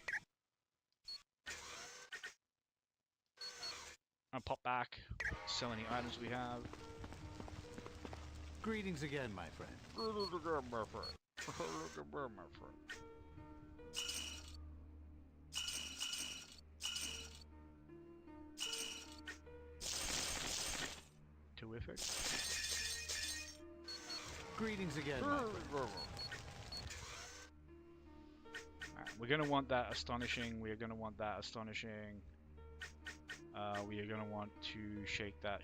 A: I'll pop back, sell any items we have.
E: Greetings again, my friend.
A: Terrific.
E: Greetings again, my friend.
A: Alright, we're gonna want that astonishing. We are gonna want that astonishing. We are gonna want to shake that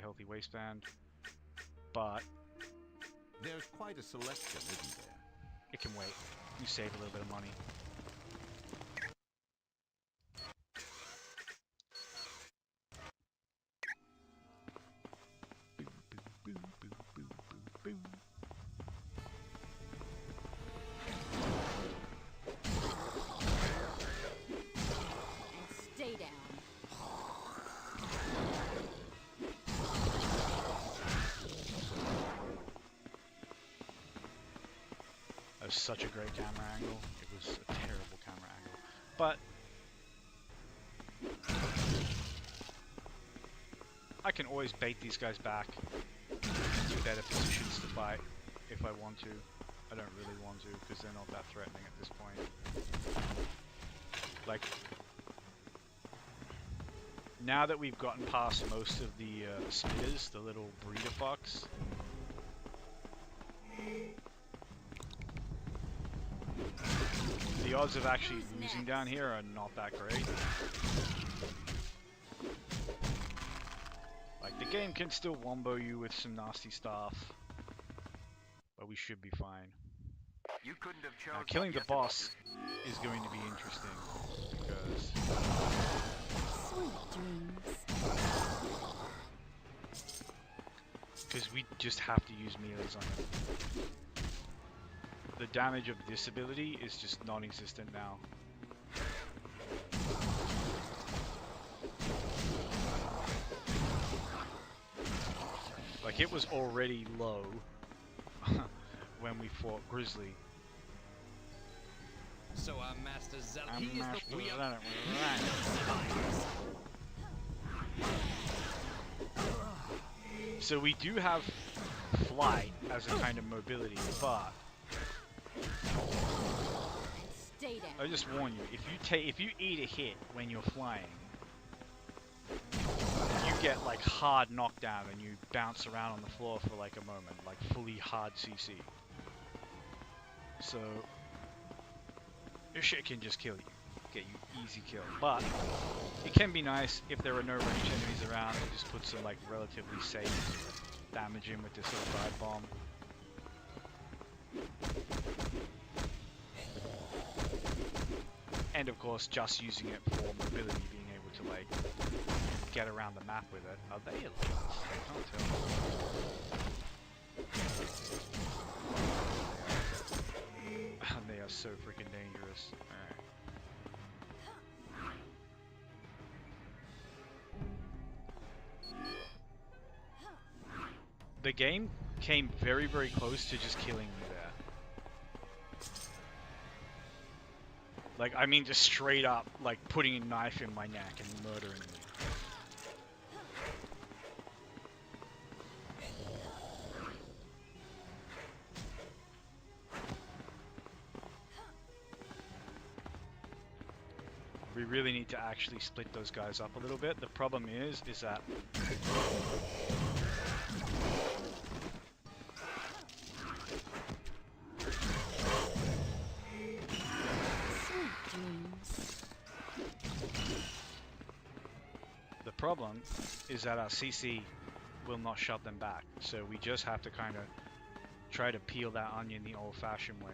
A: healthy waistband. But
E: There's quite a selection, isn't there?
A: it can wait. You save a little bit of money.
C: And stay down.
A: That was such a great camera angle. It was a terrible camera angle. But I can always bait these guys back to better positions to fight if I want to. I don't really want to because they're not that threatening at this point. Like, now that we've gotten past most of the spitters, the little breeder fox, the odds of actually losing down here are not that great. Like, the game can still wombo you with some nasty stuff, but we should be fine.
F: You couldn't have
A: Now,
F: chosen
A: killing the boss is going to be interesting, because
C: Sweet dreams.
A: we just have to use melees on him. The damage of this ability is just non-existent now. Like, it was already low when we fought Grizzly.
D: So Master Zel.
A: I'm
D: He is
A: Master
D: the we
A: Zealot, So we do have flight as a kind of mobility, but
C: Stay down.
A: I just warn you, if you eat a hit when you're flying, you get like hard knockdown and you bounce around on the floor for like a moment, like fully hard CC. So your shit can just kill you, get you easy kill. But it can be nice if there are no ranged enemies around to just put some like relatively safe damage in with this little dive bomb. And of course, just using it for mobility, being able to like get around the map with it. Are they elites? I can't tell. They are so freaking dangerous. Alright. The game came very, very close to just killing me there. Like, I mean, just straight up, like, putting a knife in my neck and murdering me. We really need to actually split those guys up a little bit. The problem is that problem is that our CC will not shove them back. So we just have to kind of try to peel that onion the old-fashioned way.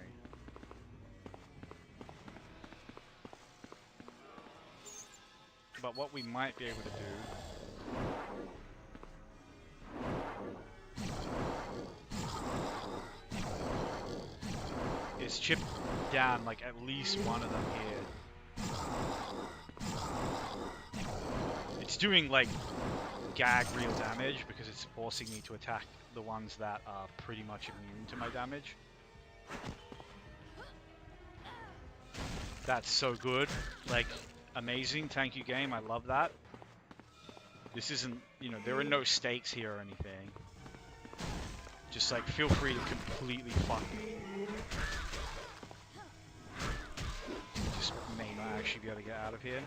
A: But what we might be able to do is chip down like at least one of them here. It's doing like gag real damage because it's forcing me to attack the ones that are pretty much immune to my damage. That's so good. Like, amazing. Thank you, game. I love that. This isn't, you know, there are no stakes here or anything. Just like, feel free to completely fuck me. Just may not actually be able to get out of here.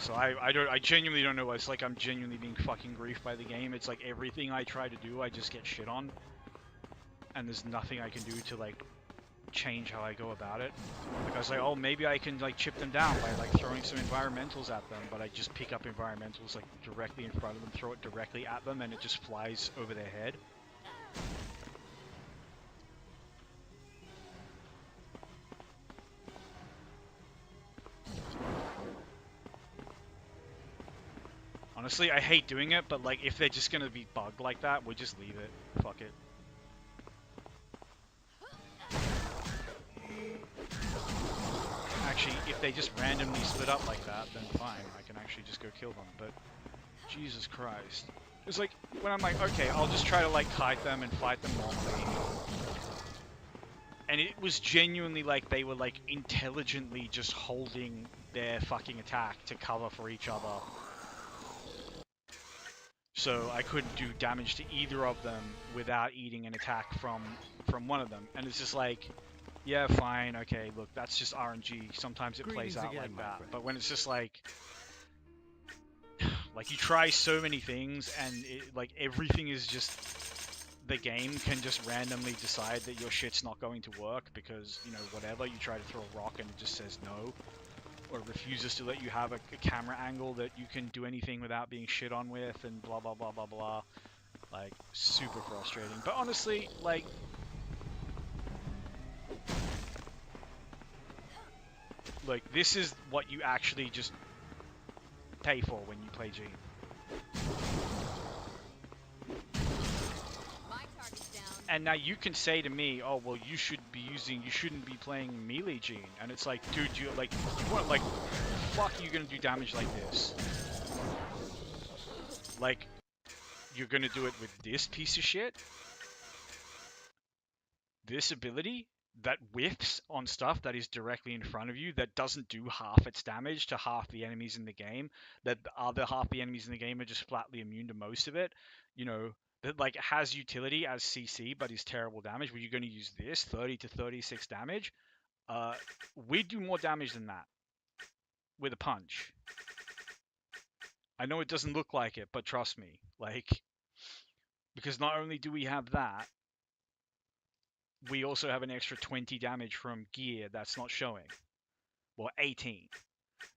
A: So I genuinely don't know. It's like I'm genuinely being fucking griefed by the game. It's like everything I try to do, I just get shit on. And there's nothing I can do to like change how I go about it. Like I was like, oh, maybe I can like chip them down by like throwing some environmentals at them, but I just pick up environmentals like directly in front of them, throw it directly at them, and it just flies over their head. Honestly, I hate doing it, but like if they're just gonna be bugged like that, we'll just leave it. Fuck it. Actually, if they just randomly split up like that, then fine. I can actually just go kill them, but Jesus Christ. It's like, when I'm like, okay, I'll just try to like kite them and fight them normally. And it was genuinely like they were like intelligently just holding their fucking attack to cover for each other. So I couldn't do damage to either of them without eating an attack from one of them. And it's just like, yeah, fine, okay, look, that's just RNG. Sometimes it plays out like that. But when it's just like you try so many things and it, like everything is just, the game can just randomly decide that your shit's not going to work because, you know, whatever, you try to throw a rock and it just says no. Or refuses to let you have a camera angle that you can do anything without being shit on with, and blah blah blah blah blah. Like, super frustrating. But honestly, like, this is what you actually just pay for when you play Gene. And now you can say to me, oh, well, you shouldn't be playing melee Gene. And it's like, dude, you want, like, fuck you gonna do damage like this? Like, you're gonna do it with this piece of shit? This ability that whiffs on stuff that is directly in front of you, that doesn't do half its damage to half the enemies in the game, that the other half the enemies in the game are just flatly immune to most of it, you know, that like has utility as CC but is terrible damage. Were you going to use this 30 to 36 damage? We do more damage than that with a punch. I know it doesn't look like it, but trust me, like, because not only do we have that, we also have an extra 20 damage from gear that's not showing. Well, 18.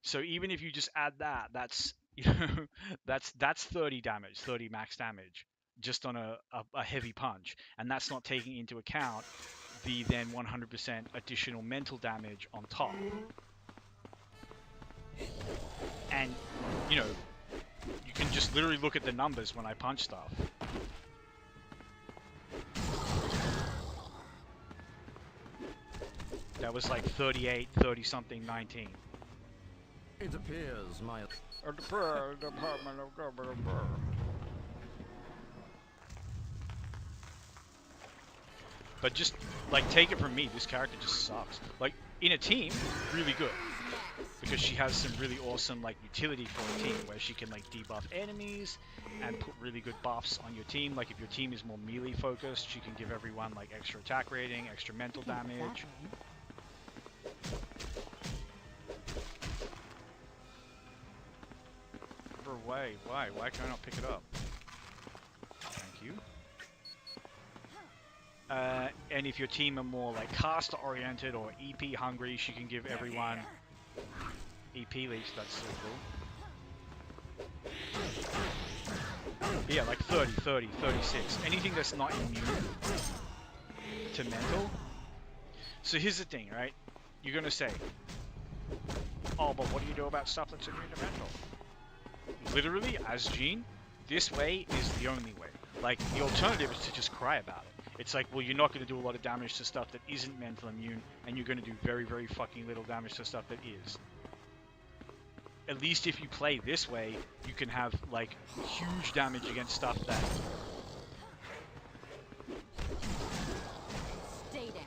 A: So even if you just add that, that's, you know, that's 30 damage, 30 max damage, just on a heavy punch. And that's not taking into account the then 100% additional mental damage on top. And, you know, you can just literally look at the numbers when I punch stuff. That was like 38, 30-something, 19.
E: It appears my...
A: Department of Government. But just, like, take it from me, this character just sucks. Like, in a team, really good. because she has some really awesome like utility for a team where she can like debuff enemies and put really good buffs on your team. Like if your team is more melee focused, she can give everyone like extra attack rating, extra mental damage. Why can I not pick it up? Thank you. And if your team are more like caster oriented or EP hungry, she can give everyone EP leech. That's so cool. Yeah, like 30, 30, 36. Anything that's not immune to mental. So here's the thing, right? You're gonna say, oh, but what do you do about stuff that's immune to mental? Literally, as Jean, this way is the only way. Like, the alternative is to just cry about it. It's like, well, you're not going to do a lot of damage to stuff that isn't mental immune, and you're going to do very, very fucking little damage to stuff that is. At least if you play this way, you can have, like, huge damage against stuff that...
C: Stay down.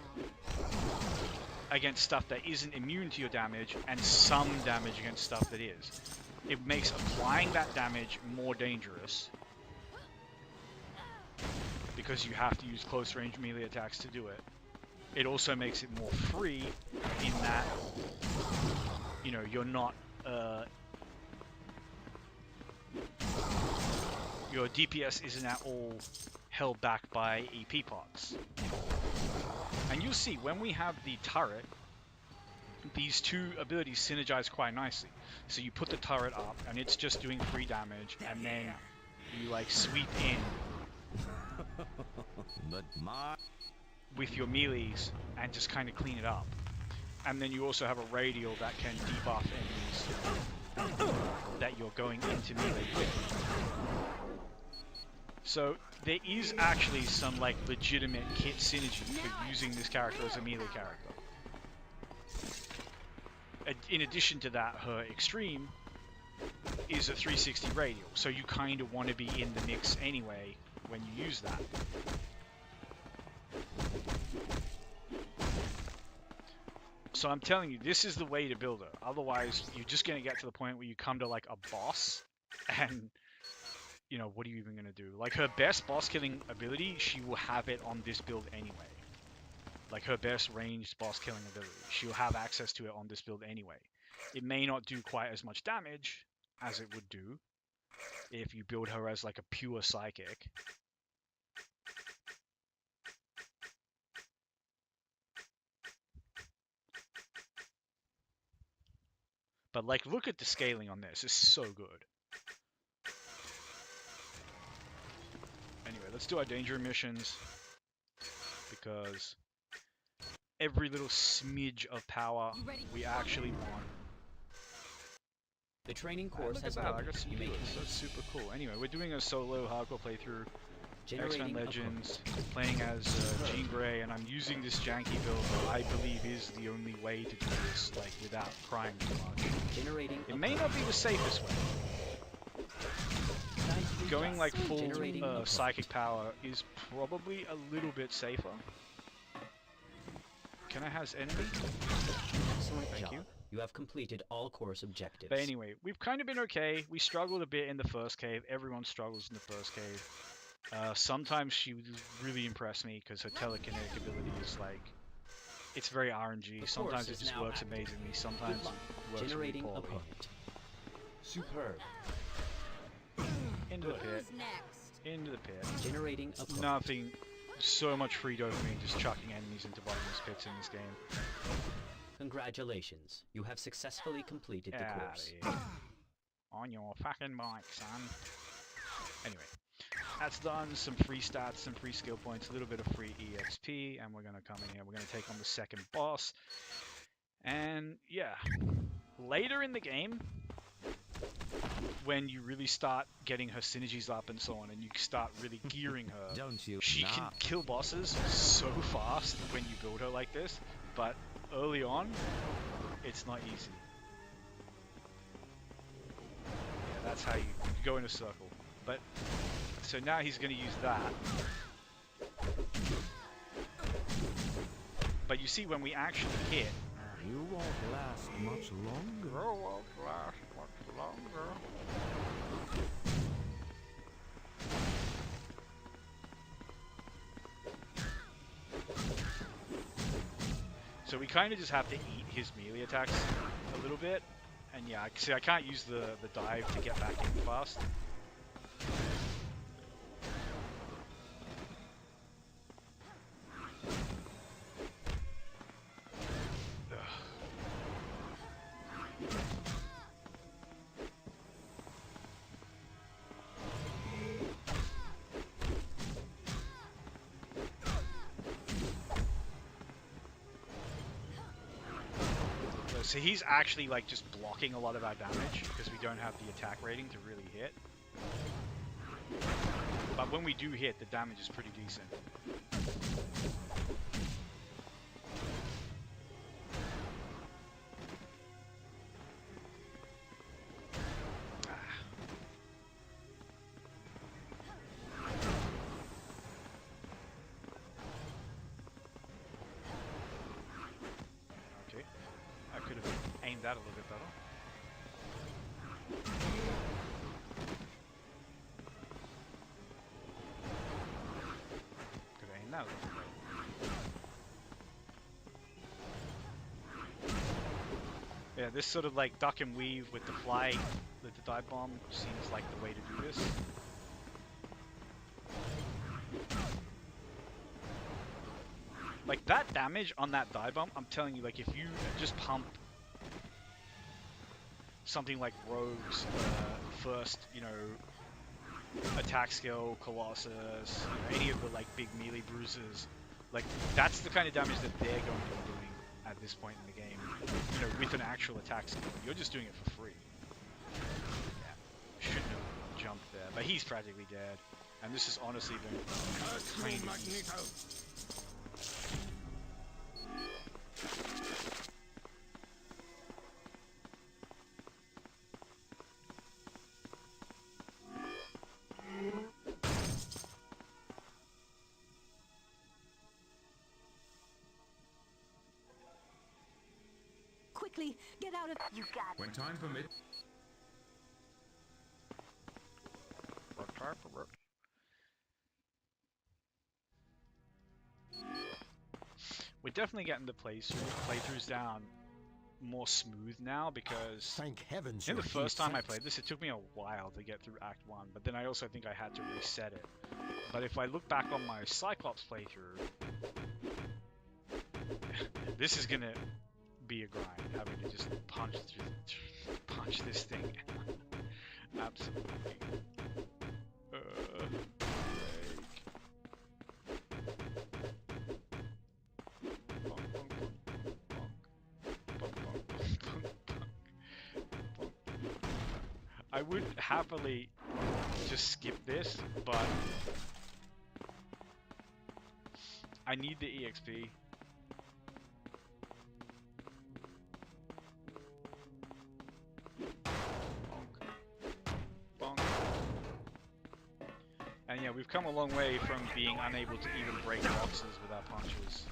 A: Against stuff that isn't immune to your damage, and some damage against stuff that is. It makes applying that damage more dangerous, because you have to use close range melee attacks to do it. It also makes it more free in that, you know, you're not, your DPS isn't at all held back by EP pots. And you'll see, when we have the turret, these two abilities synergize quite nicely. So you put the turret up, and it's just doing free damage, and then you like sweep in with your melees and just kind of clean it up. And then you also have a radial that can debuff enemies that you're going into melee with. So there is actually some like legitimate kit synergy for using this character as a melee character. In addition to that, her extreme is a 360 radial, so you kind of want to be in the mix anyway when you use that. So I'm telling you, this is the way to build her. Otherwise, you're just going to get to the point where you come to like a boss, and you know, what are you even going to do? Like her best boss killing ability, she will have it on this build anyway. Like her best ranged boss killing ability, she'll have access to it on this build anyway. It may not do quite as much damage as it would do if you build her as like a pure psychic. But like, look at the scaling on this, it's so good. Anyway, let's do our danger missions, because every little smidge of power we actually want.
D: The training course
A: Look at
D: has
A: that, I
D: opened.
A: got some
D: You may
A: viewers.
D: continue.
A: That's super cool. Anyway, we're doing a solo hardcore playthrough, X-Men
D: Generating
A: Legends, playing as Jean Grey, and I'm using this janky build that I believe is the only way to do this, like, without crying too much.
D: Generating
A: It may not be the safest way. Going like full psychic power is probably a little bit safer. Can I has enemy?
D: Excellent
A: Thank
D: job.
A: you.
D: You have completed all course objectives.
A: But anyway, we've kind of been okay. We struggled a bit in the first cave. Everyone struggles in the first cave. Sometimes she would really impress me because her telekinetic ability is like, it's very RNG. Sometimes it just works amazingly. Sometimes it works really
D: Generating
A: poorly.
D: opponent. Superb.
A: Into the pit.
C: Who's next?
A: Into the pit.
D: Generating opponent.
A: Nothing. So much free dopamine just chucking enemies into bottomless pits in this game.
D: Congratulations. You have successfully completed the
A: Outta
D: course.
A: here. On your fucking mic, son. Anyway, that's done. Some free stats, some free skill points, a little bit of free EXP, and we're gonna come in here. We're gonna take on the second boss. And yeah, later in the game, when you really start getting her synergies up and so on, and you start really gearing her,
E: Don't you?
A: she can kill bosses so fast when you build her like this, but early on, it's not easy. Yeah, that's how you go in a circle. But, so now he's going to use that. But you see, when we actually hit,
E: You won't last much longer.
A: Oh, won't last much longer. So we kind of just have to eat his melee attacks a little bit. And yeah, see, I can't use the dive to get back in fast. So he's actually like just blocking a lot of our damage because we don't have the attack rating to really hit. But when we do hit, the damage is pretty decent. That a little bit better. Could aim that a little bit. Yeah, this sort of like duck and weave with the fly, with the dive bomb seems like the way to do this. Like that damage on that dive bomb, I'm telling you, like if you just pump something like Rogue's first, you know, attack skill, Colossus, you know, any of the like big melee bruisers, like that's the kind of damage that they're going to be doing at this point in the game, you know, with an actual attack skill. You're just doing it for free. Yeah, shouldn't have jumped there, but he's practically dead, and this has honestly been kind of easy.
C: Quickly, get out of... You got...
G: When time permits.
A: We're definitely getting the playthroughs down more smooth now because
E: Thank heavens.
A: in the first time I played this, it took me a while to get through Act 1, but then I also think I had to reset it. But if I look back on my Cyclops playthrough, this is gonna be a grind, having to just punch this thing. Absolutely. I would happily just skip this, but I need the EXP. Bonk. And yeah, we've come a long way from being unable to even break boxes with our punches.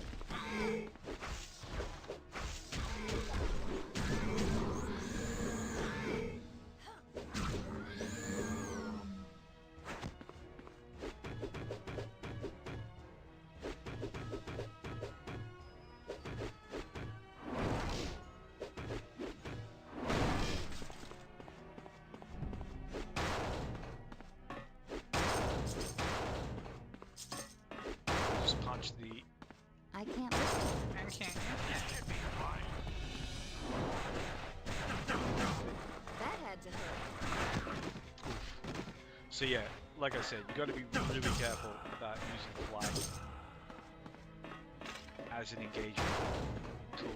C: I can't listen. That had to hurt.
A: So yeah, like I said, you got to be really careful about using flight as an engagement tool.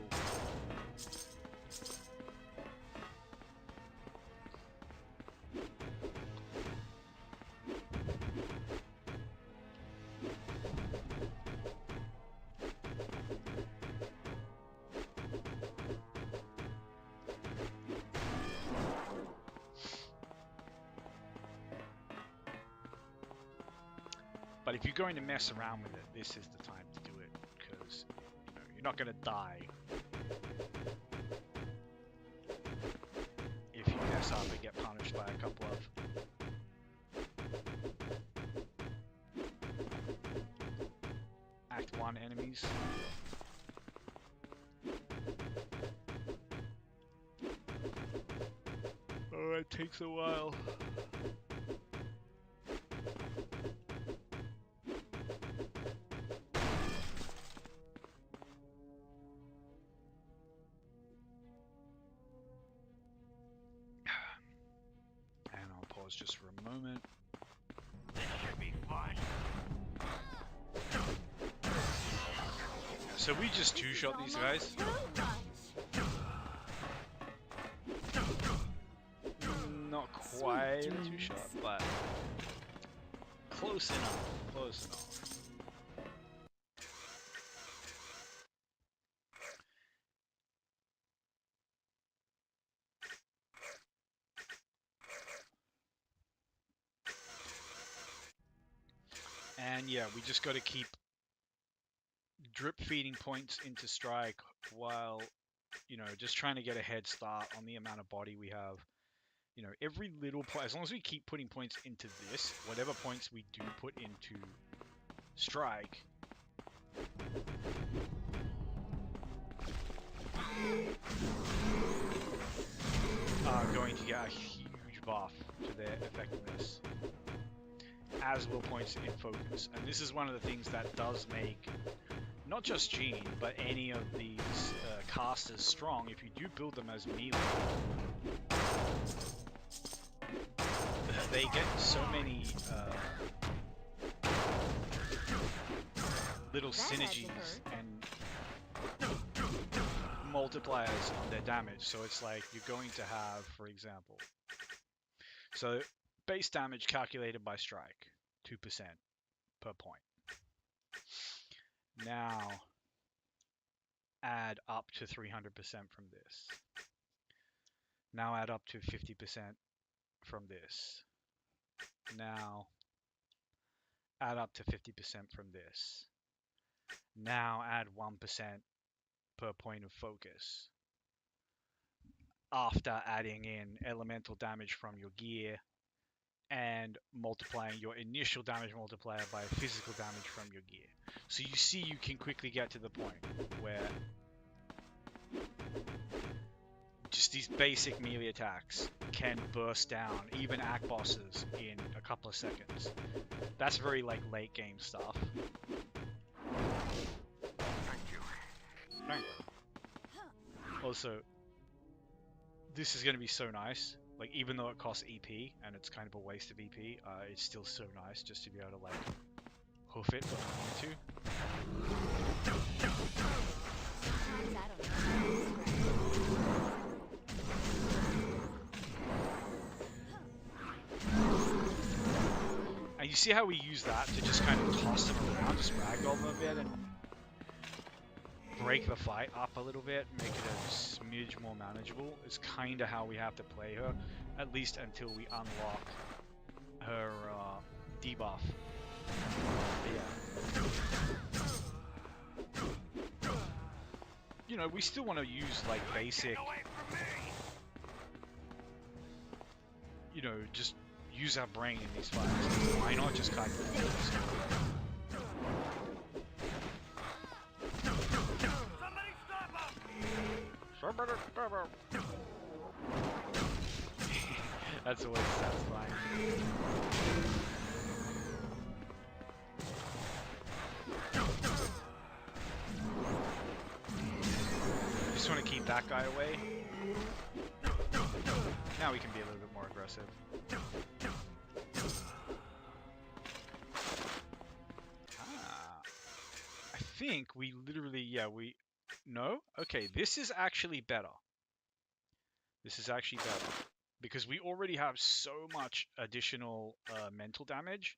A: But if you're going to mess around with it, this is the time to do it, because you know, you're not going to die If you mess up and get punished by a couple of Act 1 enemies. Oh, it takes a while. And I'll pause just for a moment.
F: This should be fun.
A: So we just two-shot these guys. Not quite a two-shot, but close enough. Close enough. And yeah, we just got to keep drip feeding points into strike while, you know, just trying to get a head start on the amount of body we have. You know, every little point, as long as we keep putting points into this, whatever points we do put into strike, are going to get a huge buff to their effectiveness, as will points in focus. And this is one of the things that does make not just Gene, but any of these casters strong. If you do build them as melee, they get so many little synergies and multipliers on their damage. So it's like you're going to have, for example, so base damage calculated by strike, 2% per point. Now add up to 300% from this. Now add up to 50% from this. Now add up to 50% from this. Now add 1% per point of focus. After adding in elemental damage from your gear and multiplying your initial damage multiplier by physical damage from your gear. So you see you can quickly get to the point where just these basic melee attacks can burst down even act bosses in a couple of seconds. That's very like late game stuff.
F: Thank you.
A: Thank you. Also, this is going to be so nice. Like, even though it costs EP and it's kind of a waste of EP, it's still so nice just to be able to like hoof it when we need to. And you see how we use that to just kind of toss them around, just ragdoll them a bit and break the fight up a little bit, make it a smidge more manageable. Is kind of how we have to play her, at least until we unlock her debuff. But yeah. You know, we still want to use like basic, you know, just use our brain in these fights. Why not just calculate this? That's always satisfying. Just want to keep that guy away. Now we can be a little bit more aggressive. I think we literally, yeah, we... No? Okay, this is actually better. This is actually better. Because we already have so much additional mental damage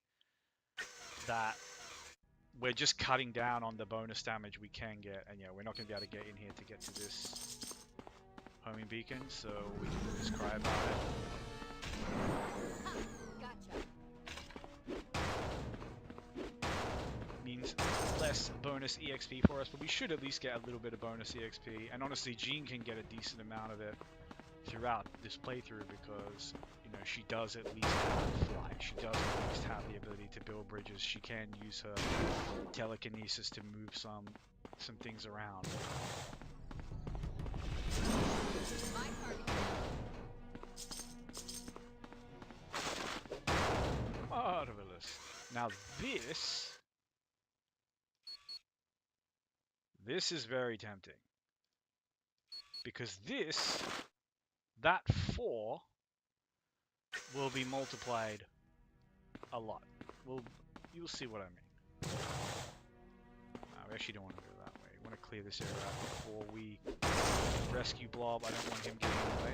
A: that we're just cutting down on the bonus damage we can get. And yeah, we're not going to be able to get in here to get to this homing beacon, so we can just cry about it.
C: Gotcha.
A: Means less bonus bonus EXP for us, but we should at least get a little bit of bonus EXP. And honestly, Jean can get a decent amount of it throughout this playthrough because, you know, she does at least have flight. She does at least have the ability to build bridges. She can use her telekinesis to move some things around.
C: My target.
A: Marvelous. Now this is very tempting. Because that 4 will be multiplied a lot. You'll see what I mean. No, we actually don't want to go that way. We want to clear this area out before we rescue Blob. I don't want him getting away.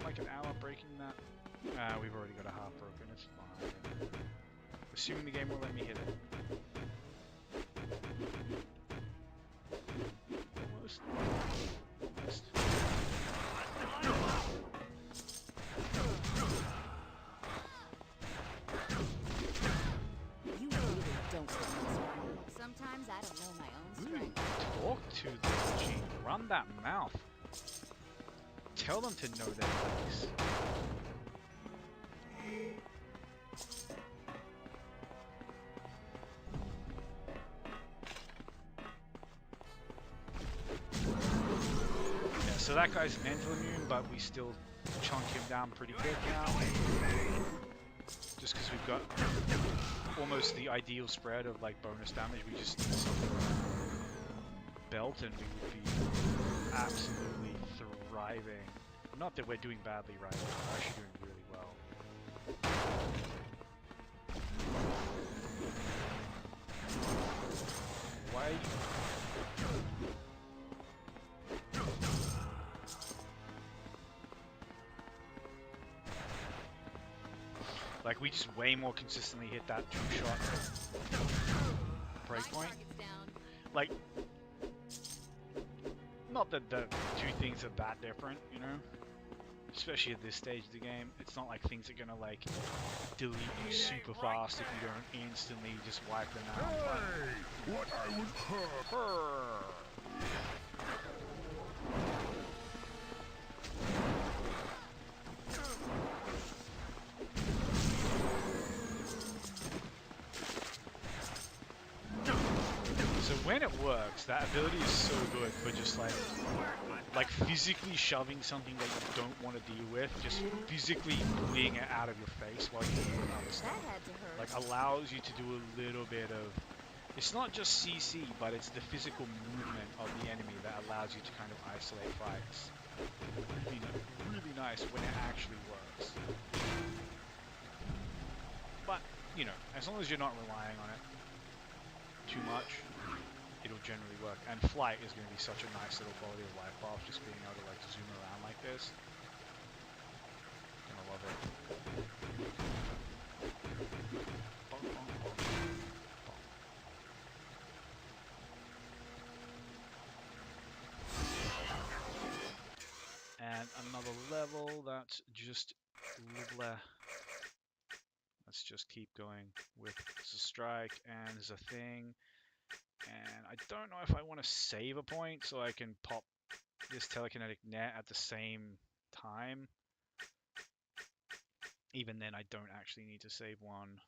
A: Like an hour breaking that. We've already got a half broken, it's fine. Assuming the game will let me hit it. Almost.
C: You really don't mess with me. Sometimes I don't know my own strength.
A: Talk to them, Jean. Run that mouth. Tell them to know their place. Yeah, so that guy's mental immune, but we still chunk him down pretty quick now. Just because we've got almost the ideal spread of like bonus damage, we just need something belt and we would be absolutely thriving. Not that we're doing badly right now, we're actually doing really well. Why? Like, we just way more consistently hit that 2-shot breakpoint. Like, not that the two things are that different, you know? Especially at this stage of the game. It's not like things are gonna, like, delete you super fast if you don't instantly just wipe them out.
B: Hey, what I would
A: So when it works, that ability is so good for just like physically shoving something that you don't want to deal with, just physically pulling it out of your face while you're doing other stuff. Like allows you to do a little bit of, it's not just CC, but it's the physical movement of the enemy that allows you to kind of isolate fights. Really nice when it actually works. But, you know, as long as you're not relying on it too much, it'll generally work. And flight is going to be such a nice little quality of life buff, just being able to like zoom around like this. Gonna love it. Bonk, bonk, bonk. Bonk. And another level, that's just lovely. Let's just keep going with the strike, and there's a thing. And I don't know if I want to save a point so I can pop this telekinetic net at the same time. Even then, I don't actually need to save one.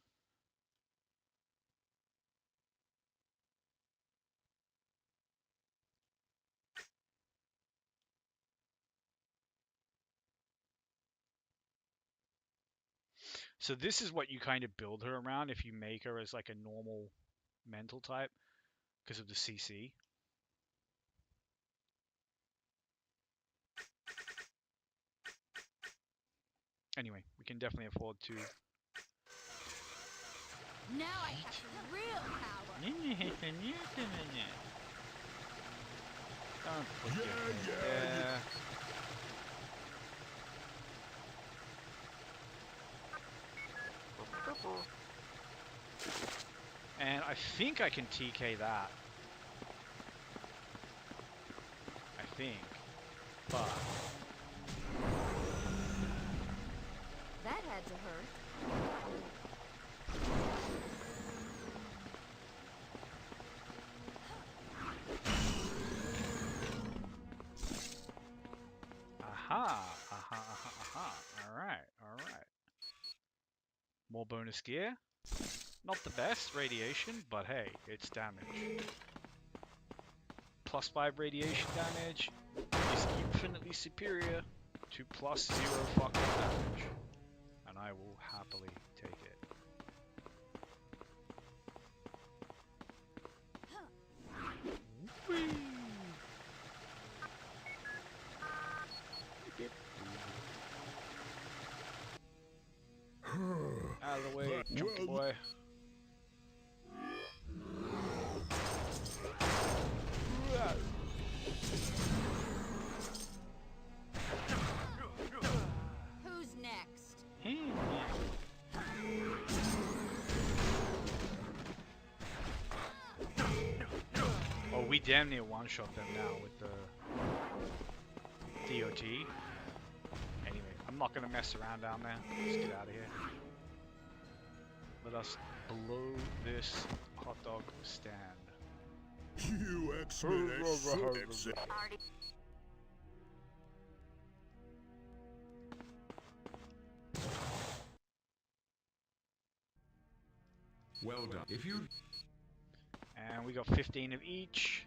A: So this is what you kind of build her around if you make her as like a normal mental type because of the CC. Anyway, we can definitely afford to.
C: Now I have some real power.
A: Don't put your head
B: yeah.
A: there. And I think I can TK that. I think. But
C: That had to hurt.
A: aha. Alright. More bonus gear. Not the best radiation, but hey, it's damage. Plus 5 radiation damage is infinitely superior to plus 0 fucking damage. And I will happily take it. Whee! Out of the way, chunky boy.
C: Who's next?
A: Oh, we damn near one-shot them now with the DOT. Anyway, I'm not gonna mess around down there. Let's get out of here. Let us blow this hot dog stand.
B: You X-Men are so X-Men.
E: Well done. If you
A: And we got 15 of each.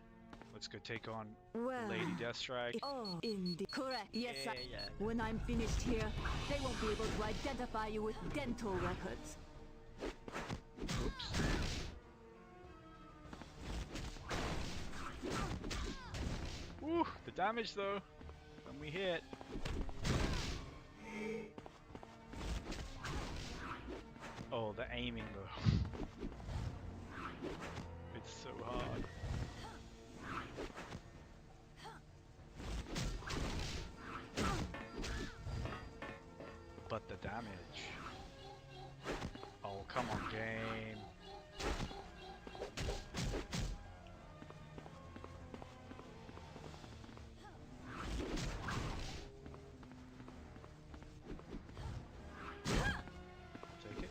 A: Let's go take on
G: Well,
A: Lady Deathstrike.
G: oh, indeed. Correct. Yes, sir.
D: Yeah.
G: When I'm finished here, they won't be able to identify you with dental records.
A: Oops. Woo, the damage though, when we hit. Oh, the aiming though. It's so hard. But the damage. Oh, come on, game. Take it.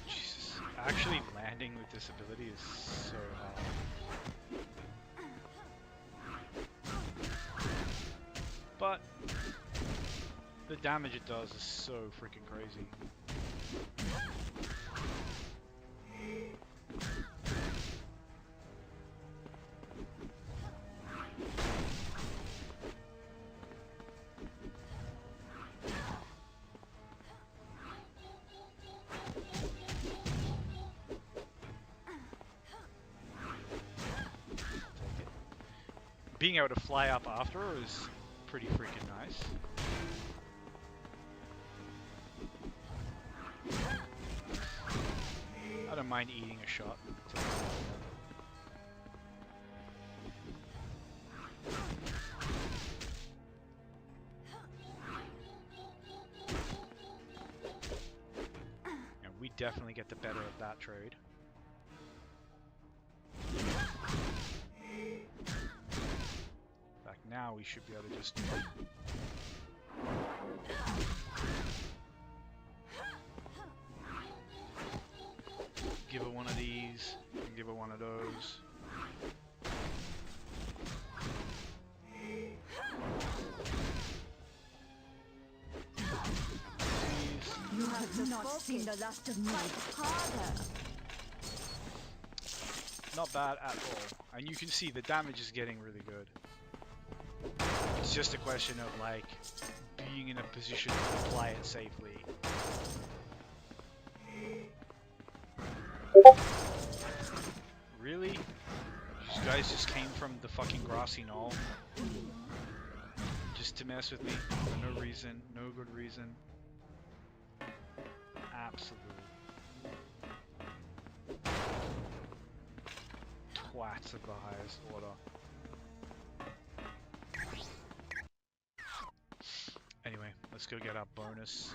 A: Jesus. Actually landing with this ability is so hard. But the damage it does is so freaking crazy. Being able to fly up after her is pretty freaking nice. I don't mind eating a shot. And we definitely get the better of that trade. Now we should be able to just give her one of these and give her one of those.
G: have not seen the last of me.
C: Fight harder.
A: Not bad at all. And you can see the damage is getting really good. It's just a question of like being in a position to apply it safely. Really? You guys just came from the fucking grassy knoll? Just to mess with me for no reason, no good reason. Absolute twats of the highest order. Anyway, let's go get our bonus.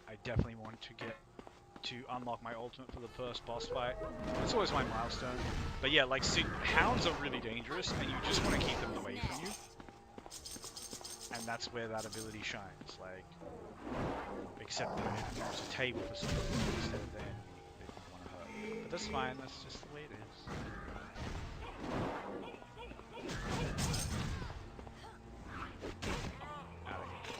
A: I definitely want to unlock my ultimate for the first boss fight. It's always my milestone. But yeah, like, see, hounds are really dangerous, and you just want to keep them away from you. And that's where that ability shines. Like, except that if you use a table for something instead of the enemy that you want to hurt. But that's fine. That's just the way it is. Out of here.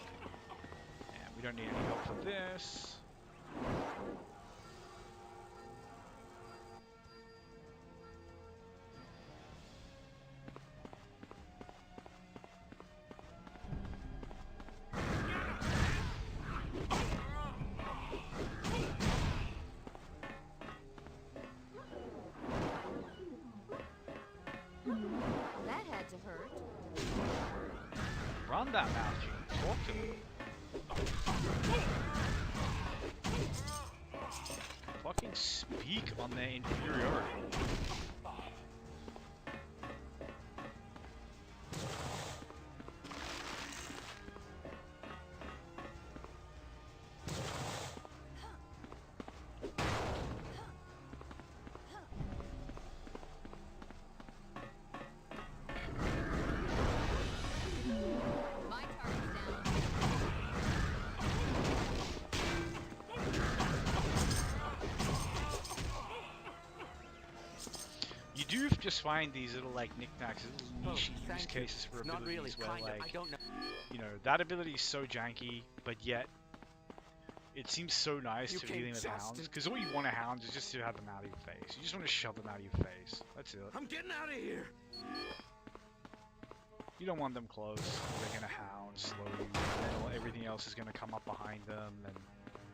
A: And we don't need any help for this.
C: That had to hurt.
A: Run that mouth, you talk to them. Fucking speak on their inferiority.
C: My target's down.
A: You do just find these little like knickknacks, little niche use cases for
D: Not really,
A: abilities where
D: kind of. I
A: like,
D: don't know.
A: you know, that ability is so janky, but yet it seems so nice
D: You
A: to
D: came
A: dealing with
D: just
A: hounds.
D: in-
A: Because all you want a hound is just to have them out of your face. You just want to shove them out of your face. That's it.
E: I'm getting out of here.
A: You don't want them close. They're gonna hound, slow you, and then everything else is gonna come up behind them and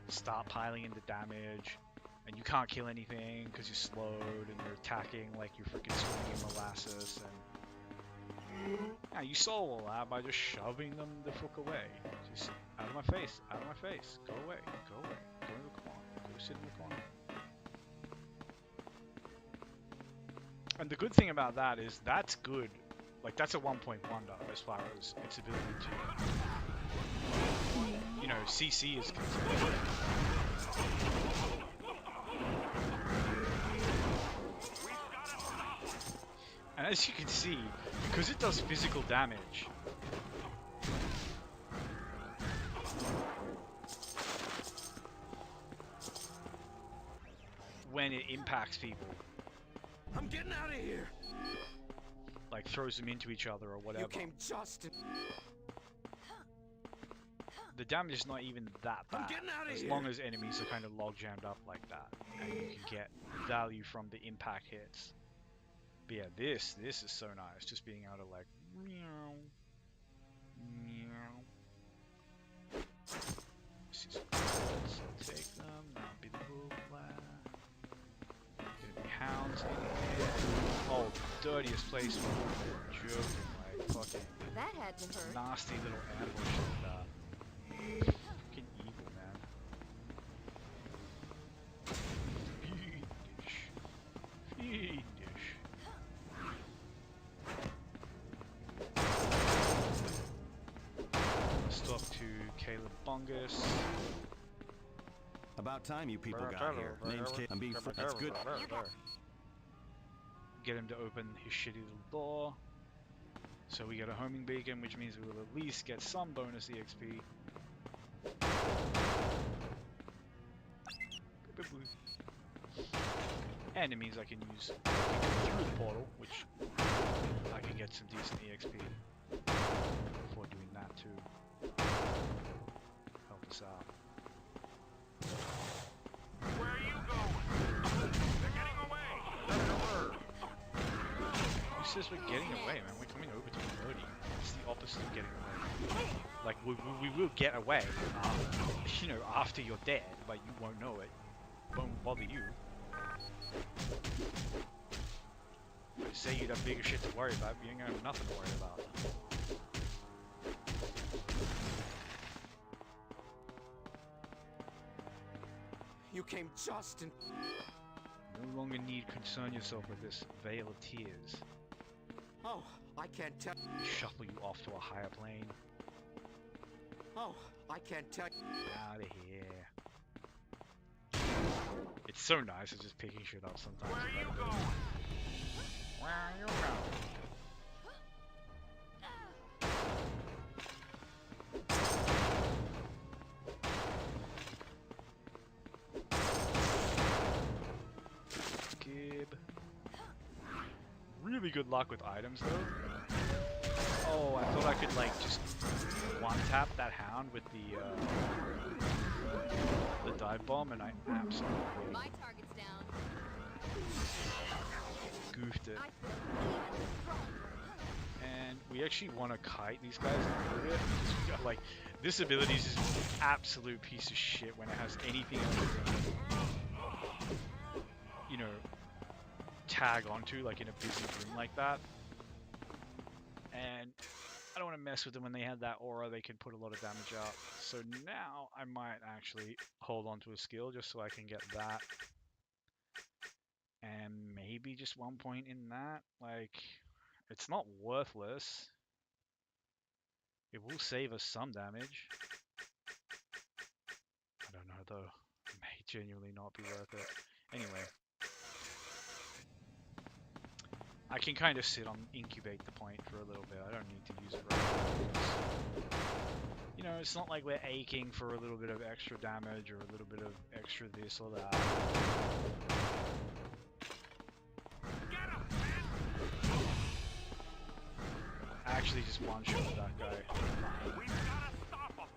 A: start piling into damage. And you can't kill anything because you're slowed and you're attacking like you're freaking swimming in molasses. And yeah, you solve all that by just shoving them the fuck away. Just out of my face, out of my face. Go away, go away. Go in the corner. Go sit in the corner. And the good thing about that is that's good. Like, that's a 1-point wonder as far as its ability to, you know, CC is concerned. And as you can see, because it does physical damage, when it impacts people,
E: I'm getting out of here.
A: like throws them into each other or whatever,
D: You came just in.
A: the damage is not even that
E: I'm
A: bad,
E: getting outta
A: as
E: here.
A: long as enemies are kind of log jammed up like that, and you can get value from the impact hits. But yeah, this is so nice, just being able to like, meow, meow. This is good, so take them, that'll be the move plan. Gonna be hounds in here. Oh, dirtiest place for a joke, like fucking
C: That had to hurt.
A: nasty little ambush like that. Fucking evil, man. Fiendish. Fiendish. Let's talk to Caleb Bungus.
E: About time you people got here. Name's Kate. I'm being that's good.
A: Get him to open his shitty little door. So we get a homing beacon, which means we will at least get some bonus EXP. And it means I can use through the portal, which I can get some decent EXP before doing that too. says we're getting away, man. We're coming over to 30. It's the opposite of getting away. Like, we will get away, you know, after you're dead, but you won't know it. Won't bother you. But say you'd have bigger shit to worry about, but you ain't gonna have nothing to worry about.
F: You came just in.
A: No longer need concern yourself with this veil of tears.
F: Oh, I can't tell.
A: Shuffle you off to a higher plane.
F: Oh, I can't tell.
A: Out of here. It's so nice at just picking shit up sometimes.
F: Where you going?
A: Where you going? Really good luck with items though. Oh, I thought I could like just one tap that hound with the dive bomb, and I absolutely
C: My target's down.
A: goofed it.
C: I feel even stronger.
A: And we actually want to kite these guys a little bit. Like, this ability is just an absolute piece of shit when it has anything else to, you know, tag onto, like in a busy room like that. And I don't want to mess with them when they have that aura. They can put a lot of damage out. So now I might actually hold on to a skill just so I can get that. And maybe just 1 point in that. Like, it's not worthless. It will save us some damage. I don't know though. It may genuinely not be worth it. Anyway. I can kind of sit on incubate the point for a little bit. I don't need to use it right now. You know, it's not like we're aching for a little bit of extra damage or a little bit of extra this or that. I actually just one-shot that guy.
F: We've gotta stop him.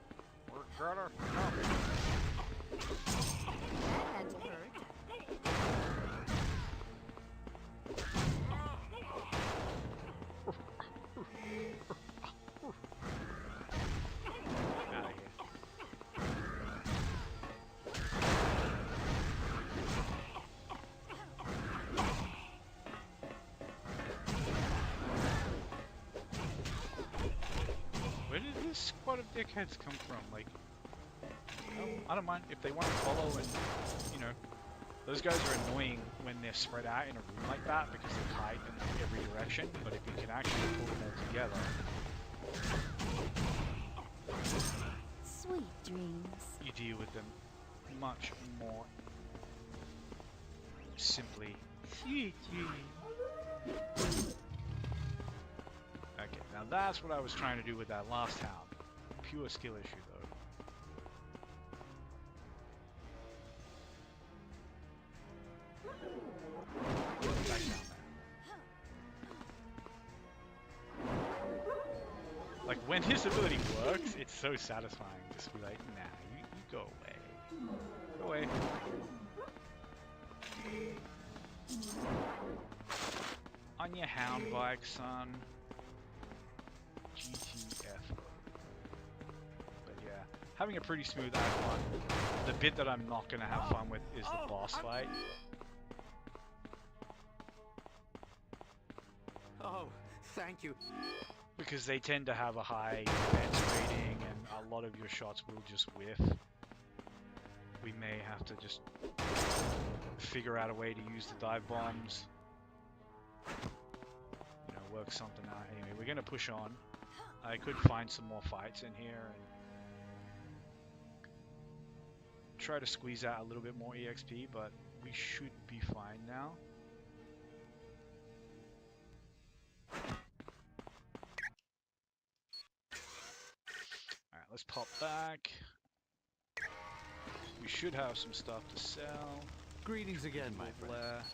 A: We're gonna stop him.
C: That had to hurt.
A: Out of here. Where did this squad of dickheads come from? Like, I don't mind if they want to follow and, you know, those guys are annoying when they're spread out in a room like that because they hide in every direction, but if you can actually pull them all together,
C: Sweet dreams.
A: you deal with them much more simply. Okay, now that's what I was trying to do with that last hound. Pure skill issue though. Back down there. Like when his ability works, it's so satisfying. Just to be like, nah, you go away. Go away. On your hound bike, son. GTF. But yeah, having a pretty smooth Act 1. The bit that I'm not going to have fun with is the boss fight.
F: Oh, thank you.
A: Because they tend to have a high defense rating and a lot of your shots will just whiff. We may have to just figure out a way to use the dive bombs. You know, work something out. Anyway, we're going to push on. I could find some more fights in here and try to squeeze out a little bit more EXP, but we should be fine now. Alright, let's pop back. We should have some stuff to sell.
E: Greetings again, my friend.
A: Blair.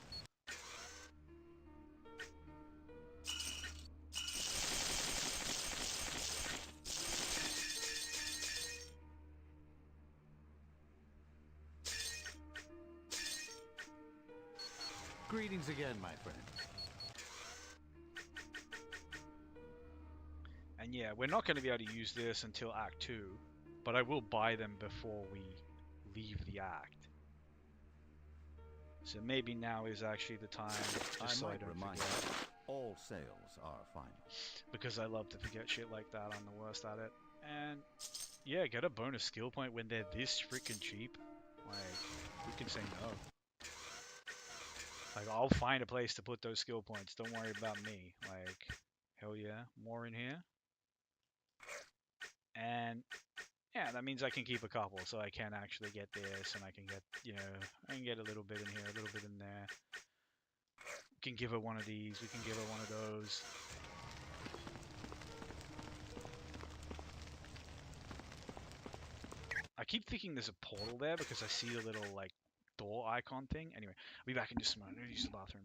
E: Greetings again, my friend.
A: And yeah, we're not going to be able to use this until Act 2, but I will buy them before we leave the act. So maybe now is actually the time, just so I don't
E: remind
A: forget.
E: you, all sales are final.
A: Because I love to forget shit like that, I'm the worst at it. And yeah, get a bonus skill point when they're this freaking cheap. Like, who can say no? Like, I'll find a place to put those skill points, don't worry about me. Like, hell yeah, more in here. And yeah, that means I can keep a couple, so I can actually get this, and I can get, you know, I can get a little bit in here, a little bit in there. We can give her one of these, we can give her one of those. I keep thinking there's a portal there because I see a little, like, door icon thing. Anyway, I'll be back in just a moment. I'm gonna use the bathroom.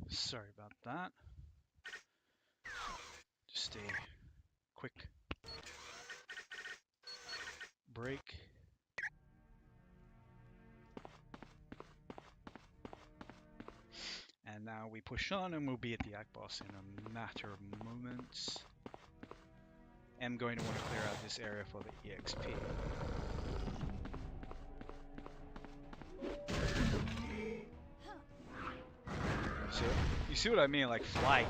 A: Sorry about that. Just a quick break. And now we push on and we'll be at the Act Boss in a matter of moments. I'm going to want to clear out this area for the EXP. So, you see what I mean? Like flight.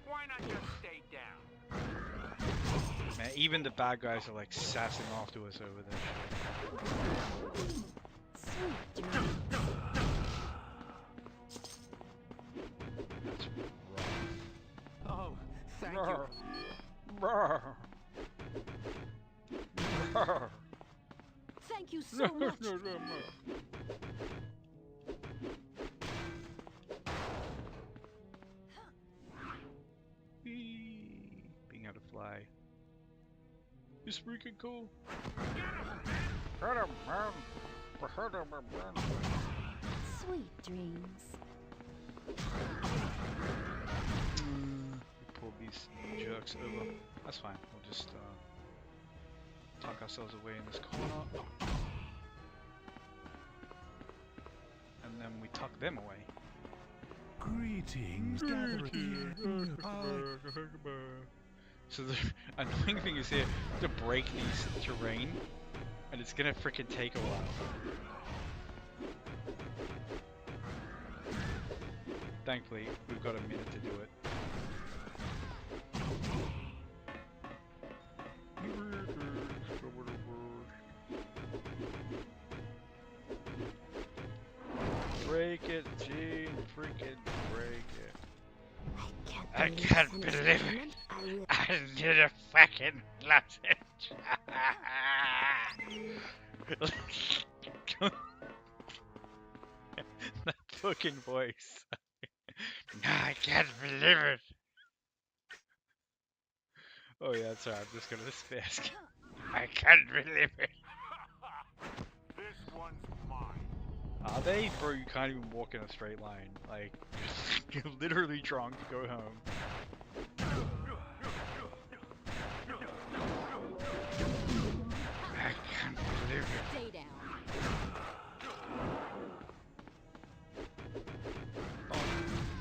F: Why not just stay down?
A: Man, even the bad guys are like sassing off to us over there.
F: Thank you.
G: Thank you so much.
A: Being able to fly is freaking cool.
C: Sweet dreams.
A: Pull these jerks over. That's fine. We'll just tuck ourselves away in this corner. And then we tuck them away.
B: Greetings, gather here.
A: So the annoying thing is here to break these terrain, and it's gonna frickin' take a while. Thankfully, we've got a minute to do it. Break it, Gene, freaking break it. I can't believe it. I did a fucking message. That fucking voice. I can't believe it. Oh yeah, that's alright. I'm just gonna spaz. I can't believe it.
F: This one's mine.
A: Are they? Bro, you can't even walk in a straight line. Like, you're literally drunk, go home. I can't believe it.
C: Stay down.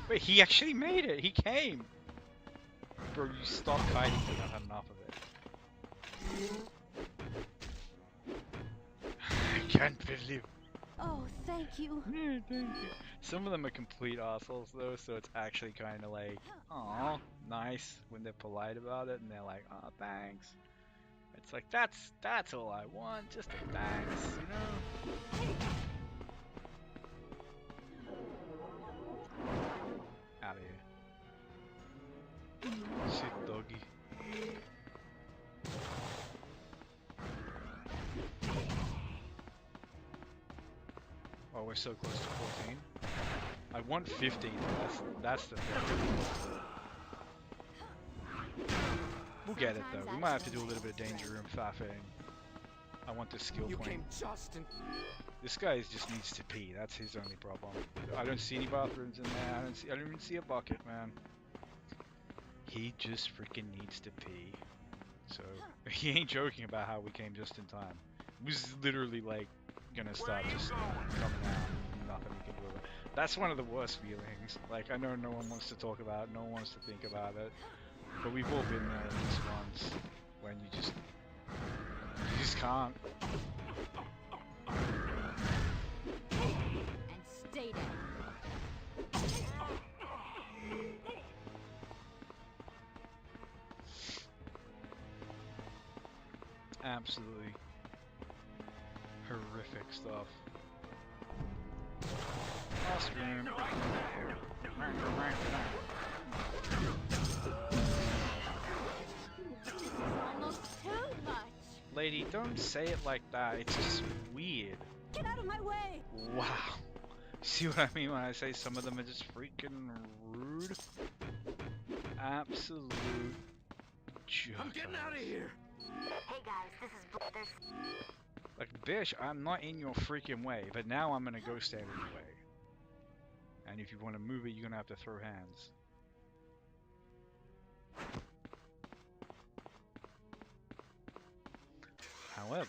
A: Wait, he actually made it! He came! Bro, you stop kiting because I've had enough of it. I can't believe it.
G: Oh, thank you.
A: Yeah, thank you. Some of them are complete assholes though, so it's actually kind of like, aw, nice when they're polite about it and they're like, oh, thanks. It's like, that's all I want, just a thanks, you know? Out of here. Shit, doggy. Oh, we're so close to 14. I want 15. That's the thing. We'll get it though. We might have to do a little bit of danger room faffing. I want the skill point. This guy just needs to pee. That's his only problem. I don't see any bathrooms in there. I don't even see a bucket, man. He just freaking needs to pee. So he ain't joking about how we came just in time. It was literally like gonna start just coming out. Nothing we can do about it. That's one of the worst feelings. Like, I know no one wants to talk about it, no one wants to think about it, but we've all been there at least once when you just can't.
C: And stay down.
A: Absolutely horrific stuff. Last room.
C: This is almost too much.
A: Lady, don't say it like that. It's just weird.
G: Get out of my way.
A: Wow. See what I mean when I say some of them are just freaking rude? Absolute jerk.
F: I'm getting out of here.
C: Hey guys, this is
A: Like, bitch, I'm not in your freaking way, but now I'm gonna go stand in your way. And if you want to move it, you're gonna have to throw hands. However,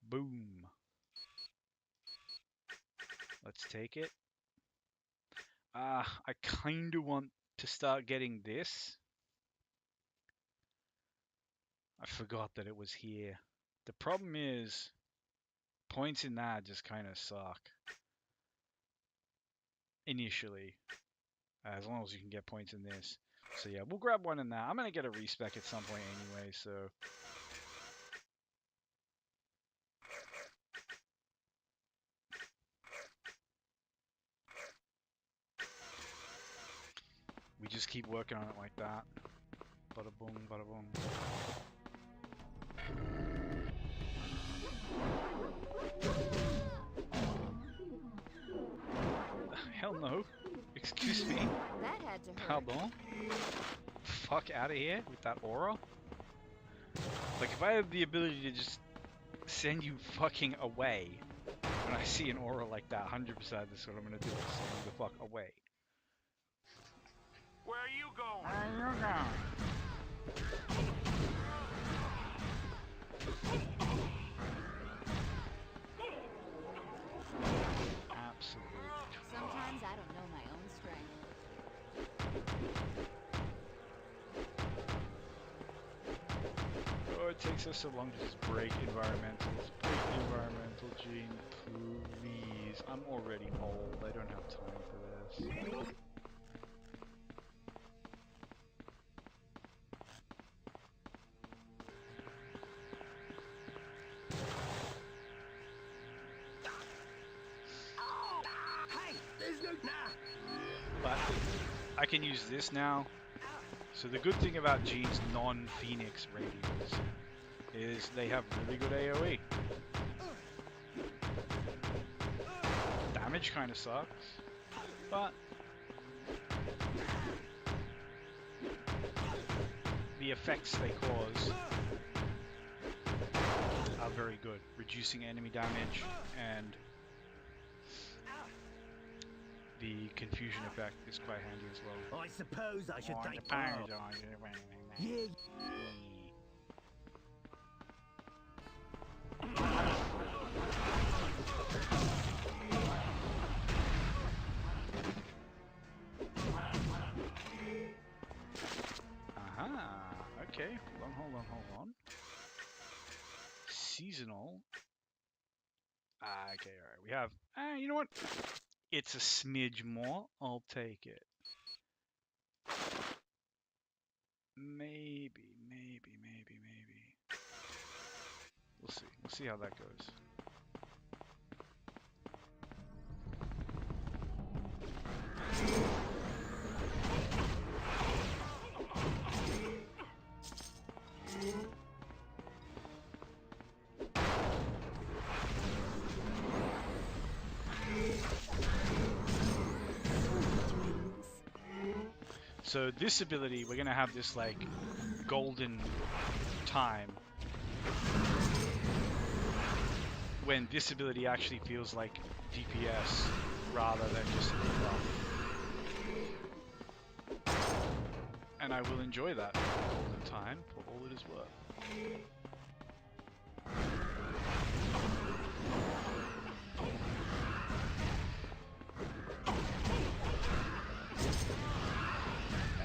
A: boom. Let's take it. I kinda want to start getting this. I forgot that it was here. The problem is, points in that just kind of suck. Initially. As long as you can get points in this. So yeah, we'll grab one in that. I'm going to get a respec at some point anyway, so... just keep working on it like that. Bada boom, bada boom. Hell no. Excuse me.
C: That had to hurt.
A: Pardon? Fuck out of here with that aura. Like, if I had the ability to just send you fucking away when I see an aura like that, 100% that's what I'm gonna do. Send you the fuck away.
F: Where are you going?
A: Where are you going? Absolutely.
C: Sometimes I don't know my own strength.
A: Oh, it takes us so long to just break environmentals. Break environmental, Gene, please. I'm already old. I don't have time for this. But I can use this now. So the good thing about Gene's non-Phoenix radios is they have really good AoE. Damage kind of sucks, but the effects they cause are very good, reducing enemy damage, and the confusion effect is quite handy as well.
H: I suppose I should take
A: part.
H: Yeah.
A: Aha. Okay. Hold on. Seasonal. Okay. All right. We have. You know what? It's a smidge more. I'll take it. Maybe. We'll see. We'll see how that goes. So this ability, we're gonna have this like golden time when this ability actually feels like DPS rather than just a buff. And I will enjoy that golden time for all it is worth.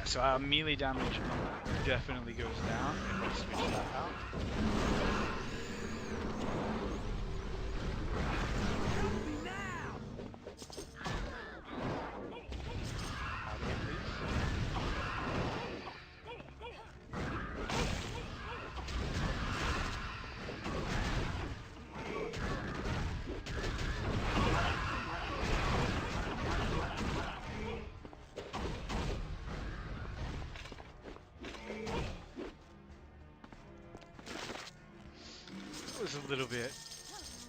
A: So our melee damage definitely goes down if we switch that out. Out of here, please. It was a little bit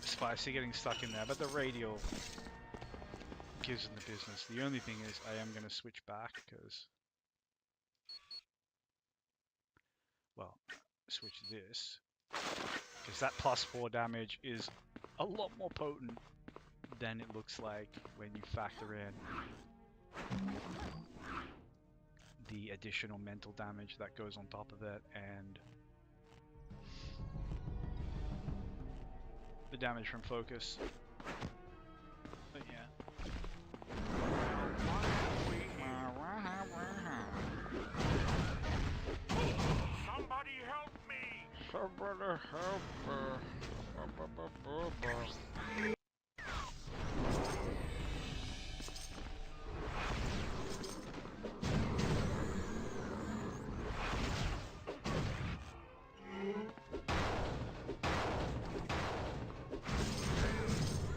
A: spicy getting stuck in there, but the radial gives them the business. The only thing is I am going to switch back because, well, switch this because that +4 damage is a lot more potent than it looks like when you factor in the additional mental damage that goes on top of it and the damage from focus. But yeah.
F: Somebody help me!
A: Somebody help me.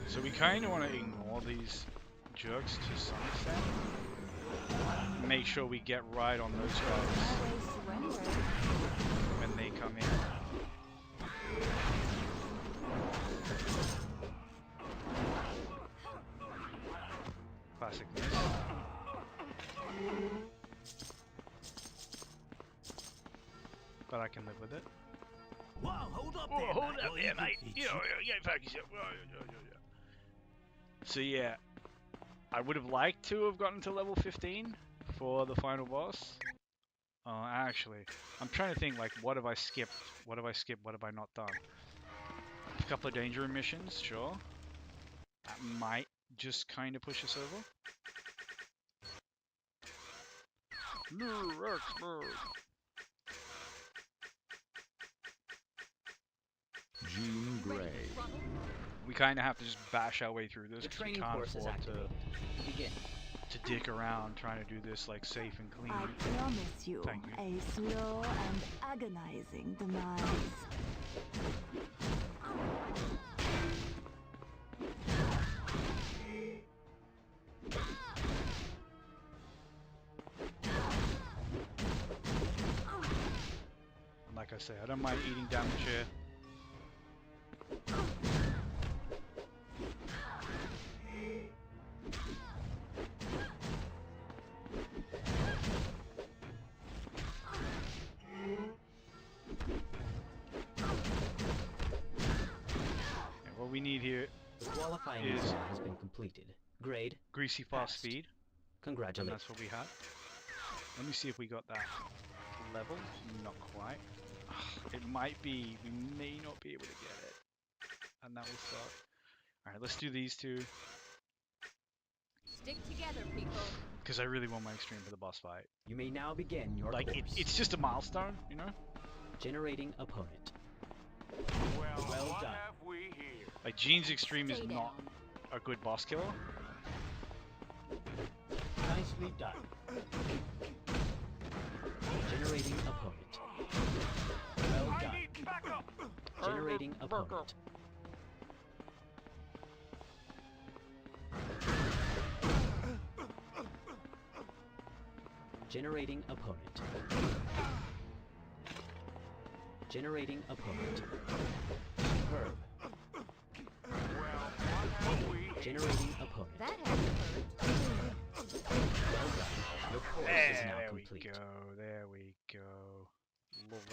A: So we kind of want to ignore these jerks to some extent. make sure we get right on those guys
C: Always surrender.
A: when they come in. Classic miss. But I can live with it.
H: Whoa, hold up
A: Oh,
H: there,
A: hold
H: mate.
A: up
H: Or
A: there,
H: you
A: mate.
H: could-
A: Yeah, focus. So yeah, I would have liked to have gotten to level 15 for the final boss. Actually, I'm trying to think, like, what have I skipped? What have I skipped? What have I not done? A couple of danger missions, sure. That might just kind of push us over.
E: Jean Grey.
A: We kind of have to just bash our way through this
D: The
A: 'cause we
D: training
A: can't
D: course is
A: afford
D: activated. Begin.
A: to dick around trying to do this like safe and clean.
G: I promise you
A: Thank you.
G: a slow and agonizing demise.
A: And like I say, I don't mind eating damage here. And what we need here,
D: The qualifying
A: Is-
D: exam has been completed. Grade,
A: greasy fast
D: Passed.
A: speed, and
D: congratulations.
A: that's what we had. Let me see if we got that level. Not quite. It might be. We may not be able to get it, and that will suck. All right, let's do these two
C: Stick together, people.
A: because I really want my extreme for the boss fight.
D: You may now begin your
A: Like
D: course.
A: it's just a milestone, you know.
D: Generating opponent.
F: Well,
D: Well
F: what
D: done.
F: have we here?
A: Like Jean's extreme is
C: Stay
A: not
C: down.
A: a good boss killer.
D: Nicely done. Generating opponent. Well
F: I
D: done.
F: need backup!
D: Generating opponent. Generating opponent. Generating opponent. Superb.
F: Well, what have we here?
D: Generating opponent.
C: That had to hurt.
D: Well done. Your course is now
A: There we
D: complete.
A: go. There we go. Let's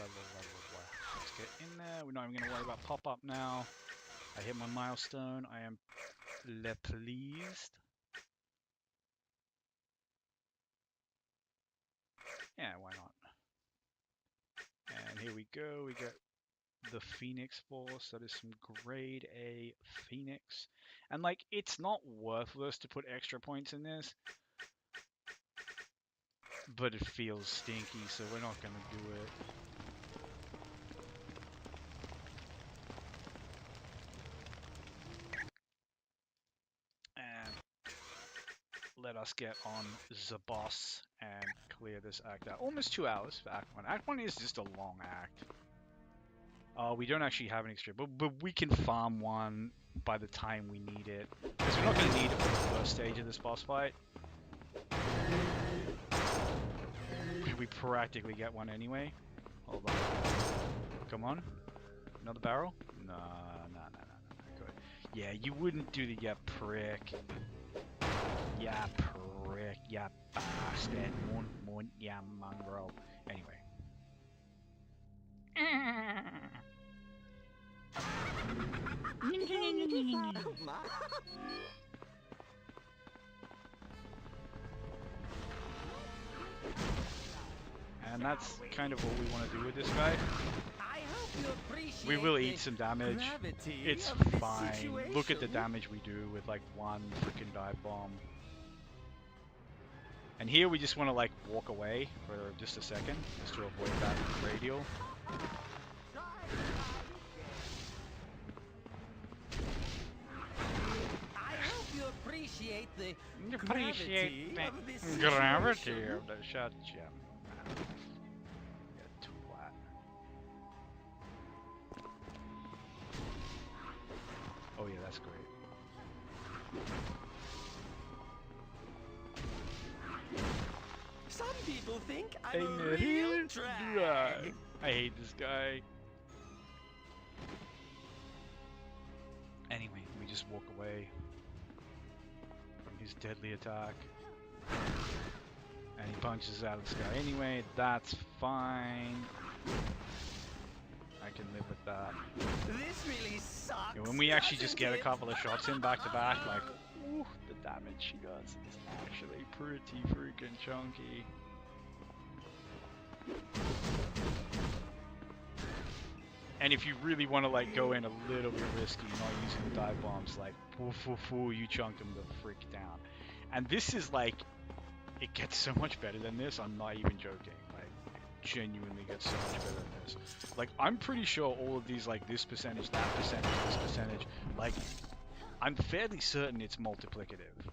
A: get in there. We're not even going to worry about pop-up now. I hit my milestone. I am pleased. Yeah, why not? And here we go. We get the Phoenix Force. That is some grade A Phoenix. And like, it's not worthless to put extra points in this. But it feels stinky, so we're not going to do it. And let us get on the boss and clear this act out. Almost 2 hours for Act 1. Act 1 is just a long act. We don't actually have an extra, but we can farm one by the time we need it. Because we're not going to need it for the first stage of this boss fight. We practically get one anyway. Hold on. Come on. Another barrel? No. Good. Yeah, you wouldn't do the prick. Ya prick. Ya bastard. Munt, ya mongrel. Anyway. And that's kind of what we want to do with this guy.
H: I hope you appreciate
A: We will eat
H: the
A: some damage.
H: gravity
A: It's
H: of this
A: fine. Look at the
H: situation.
A: damage we do with like one freaking dive bomb. And here we just want to like walk away for just a second, just to avoid that radial.
H: I hope you appreciate the
A: Appreciate
H: gravity of this
A: the gravity
H: situation.
A: of the shot jam. You twat. Oh yeah, that's great.
H: people think
A: I'm
H: I'm
A: a
H: a real
A: real
H: drag.
A: I hate this guy. Anyway, we just walk away from his deadly attack. And he punches out of the sky anyway, that's fine. I can live with that.
H: This really sucks.
A: Yeah, when we actually just
H: doesn't
A: get a
H: it?
A: couple of shots in back to back, like, ooh, the damage she does is actually pretty freaking chunky. And if you really want to like go in a little bit risky, not using the dive bombs, like, you chunk them the frick down. And this is like, it gets so much better than this. I'm not even joking. Like, it genuinely gets so much better than this. Like, I'm pretty sure all of these, like this percentage, that percentage, this percentage, like, I'm fairly certain it's multiplicative.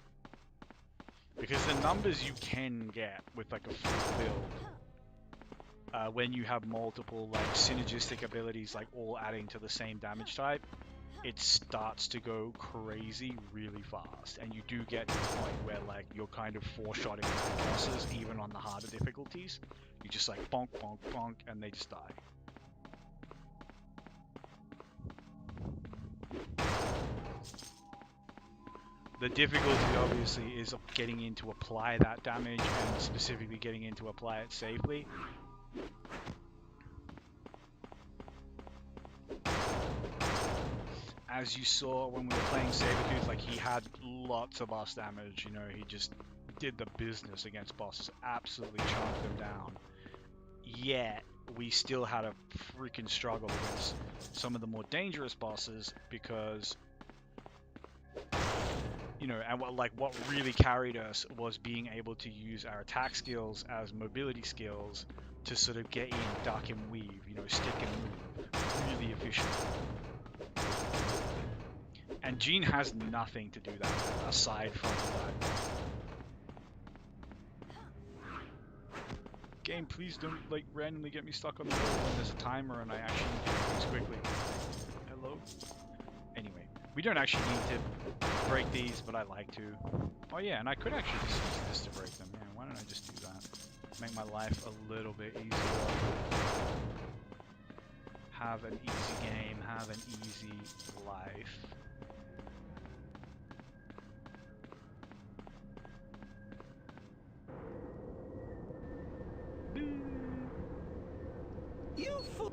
A: Because the numbers you can get with like a full build, when you have multiple like synergistic abilities, like all adding to the same damage type, it starts to go crazy really fast, and you do get to the point where like you're kind of four-shotting bosses even on the harder difficulties. You just like bonk, bonk, bonk, and they just die. The difficulty obviously is getting in to apply that damage, and specifically getting in to apply it safely. As you saw when we were playing Sabretooth, like, he had lots of boss damage, you know, he just did the business against bosses, absolutely chomped them down. Yet, we still had a freaking struggle against some of the more dangerous bosses because, you know, and what really carried us was being able to use our attack skills as mobility skills to sort of get in, duck and weave, you know, stick and move really efficiently. And Jean has nothing to do that with, aside from that. Game, please don't like randomly get me stuck on the road when there's a timer and I actually need to do things quickly. Hello? Anyway, we don't actually need to break these, but I like to. Oh yeah, and I could actually just use this to break them. Yeah, why don't I just do that? Make my life a little bit easier. Have an easy game, have an easy life.
H: You fool!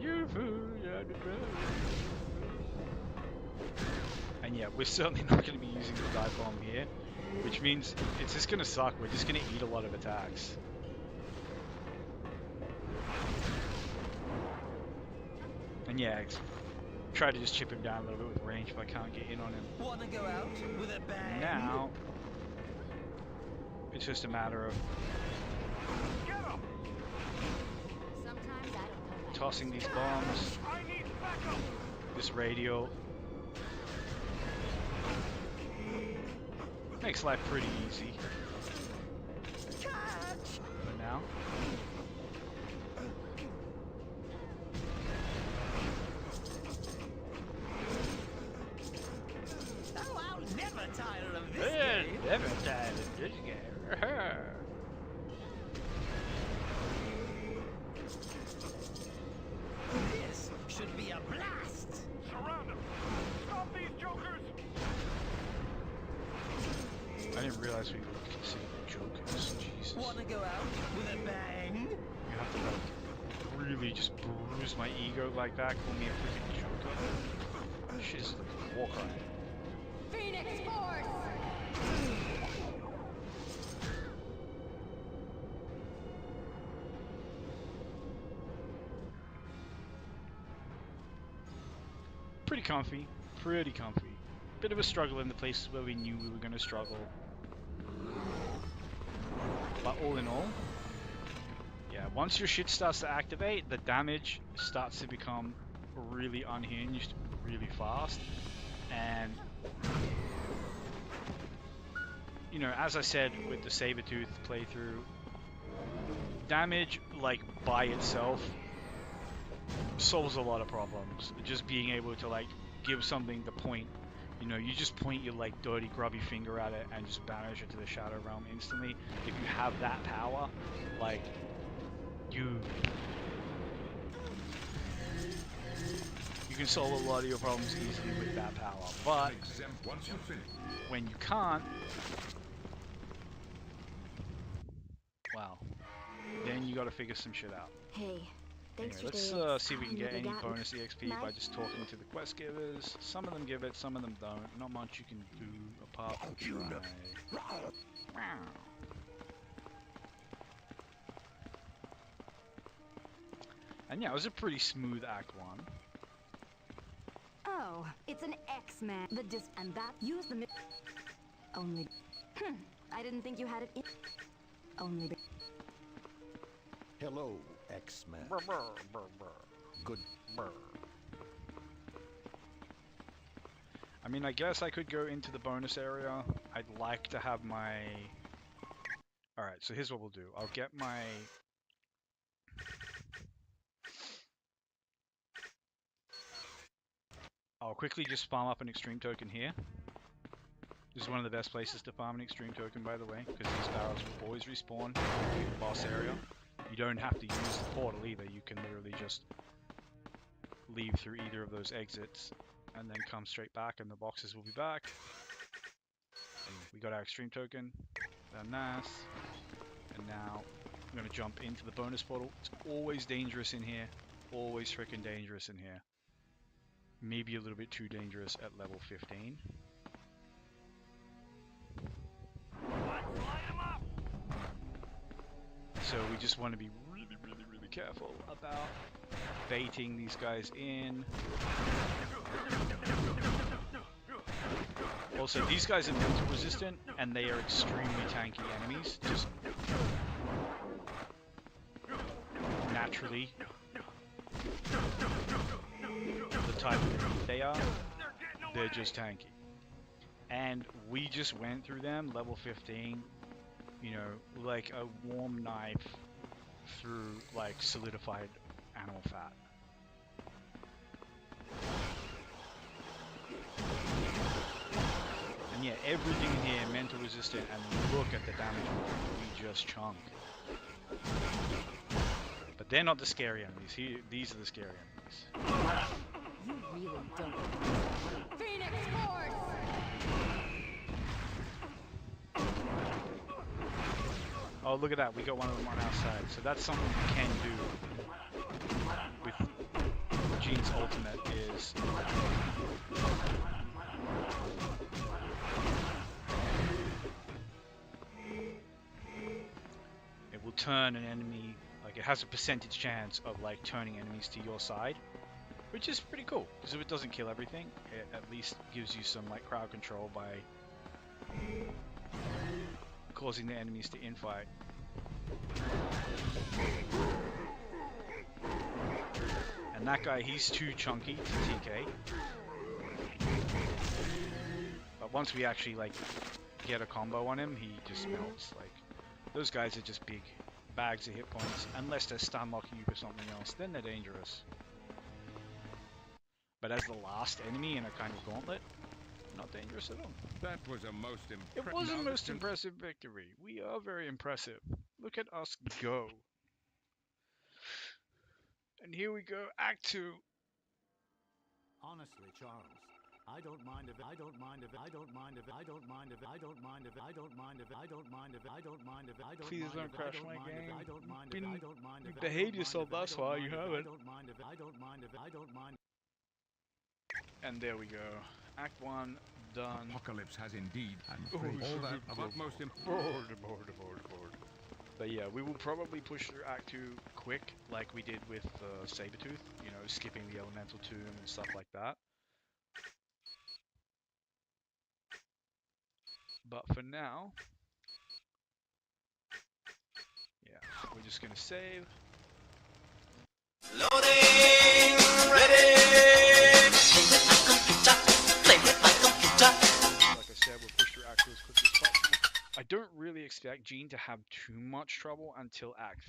A: You fool, you're the best. And yeah, we're certainly not going to be using the dive bomb here, which means it's just going to suck. We're just going to eat a lot of attacks. And yeah, try to just chip him down a little bit with range if I can't get in on him.
H: Wanna go out with a bang?
A: Now, it's just a matter of
C: Sometimes I don't know.
A: tossing these bombs,
F: I need backup.
A: this radio. Makes life pretty easy for now.
H: Oh, I'll never tire of this
A: Yeah,
H: game.
A: never died in this game.
H: This should be a blast.
F: Surround them. Stop these jokers.
A: I didn't realize we were considered jokers. Jesus.
H: Wanna go out with a bang?
A: You have to like really just bruise my ego like that, call me a freaking joker. Shit, this is like a war crime.
C: Phoenix Force!
A: Pretty comfy, pretty comfy. Bit of a struggle in the places where we knew we were going to struggle. But all in all, yeah, once your shit starts to activate, the damage starts to become really unhinged, really fast. And, you know, as I said with the Sabretooth playthrough, damage, like, by itself solves a lot of problems. Just being able to, like, give something the point You know, you just point your like dirty, grubby finger at it and just banish it to the Shadow Realm instantly. If you have that power, like, you can solve a lot of your problems easily with that power. But when you can't, well, then you got to figure some shit out.
C: Hey, thanks
A: Anyway,
C: for
A: let's see if we can get any
C: that.
A: bonus EXP by just talking to the quest givers. Some of them give it, some of them don't. Not much you can do apart from try. And yeah, it was a pretty smooth Act 1.
G: Oh, it's an X-Man. The disc and that use the only. I didn't think you had it in. Only.
E: Hello, X-Men. Good.
A: I mean, I guess I could go into the bonus area. I'd like to have my... Alright, so here's what we'll do. I'll get my... I'll quickly just farm up an extreme token here. This is one of the best places to farm an extreme token, by the way, because these barrels will always respawn in the boss area. You don't have to use the portal either. You can literally just leave through either of those exits and then come straight back and the boxes will be back. And we got our extreme token. Done nice. And now I'm going to jump into the bonus portal. It's always dangerous in here. Always freaking dangerous in here. Maybe a little bit too dangerous at level 15. So we just want to be really careful about baiting these guys in. Also, these guys are mental resistant and they are extremely tanky enemies. Just naturally. The type of enemy they are, they're just tanky. And we just went through them, level 15, you know, like a warm knife through like solidified animal fat. And yeah, everything in here mental resistant, and look at the damage we just chunked. But they're not the scary enemies. These are the scary enemies.
C: You really don't.
G: Phoenix Force!
A: Oh, look at that. We got one of them on our side. So that's something we can do with Gene's ultimate is... It will turn an enemy... Like, it has a percentage chance of, like, turning enemies to your side. Which is pretty cool, because if it doesn't kill everything, it at least gives you some, like, crowd control by causing the enemies to infight. And that guy, he's too chunky to TK. But once we actually, like, get a combo on him, he just melts. Like, those guys are just big bags of hit points. Unless they're stun locking you for something else, then they're dangerous. But as the last enemy in a kind of gauntlet, not dangerous at all.
E: That was a most impressive...
A: It was a most impressive victory. We are very impressive. Look at us go. And here we go, Act 2.
I: Honestly, Charles, I don't mind if I don't mind if I don't mind if I don't mind if I don't mind if I don't mind if I don't mind if I don't mind if I don't
A: Please don't crash my game. You
I: if
A: behaved yourself thus far, you haven't.
I: I don't mind if I don't mind if I don't mind.
A: And there we go. Act 1 done.
E: Apocalypse has indeed, I'm afraid, all that of utmost importance.
A: Bored. But yeah, we will probably push through Act 2 quick, like we did with Sabretooth, you know, skipping the Elemental Tomb and stuff like that. But for now, yeah, we're just gonna save.
H: Loading, ready.
A: Like I said, we'll push through Act 2 as quickly as possible. I don't really expect expect Jean to have too much trouble until Act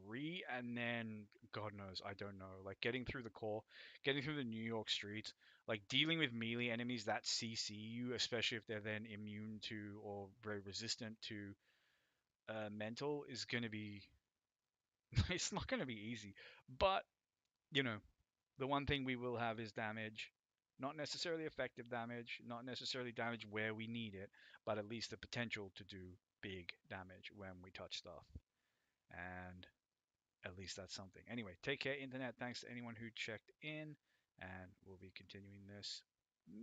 A: 3, and then, God knows, I don't know. Like, getting through the core, getting through the New York streets, like, dealing with melee enemies that CC you, especially if they're then immune to or very resistant to mental, is going to be... it's not going to be easy. But, you know, the one thing we will have is damage. Not necessarily effective damage, not necessarily damage where we need it, but at least the potential to do big damage when we touch stuff. And at least that's something. Anyway, take care, Internet. Thanks to anyone who checked in, and we'll be continuing this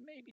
A: maybe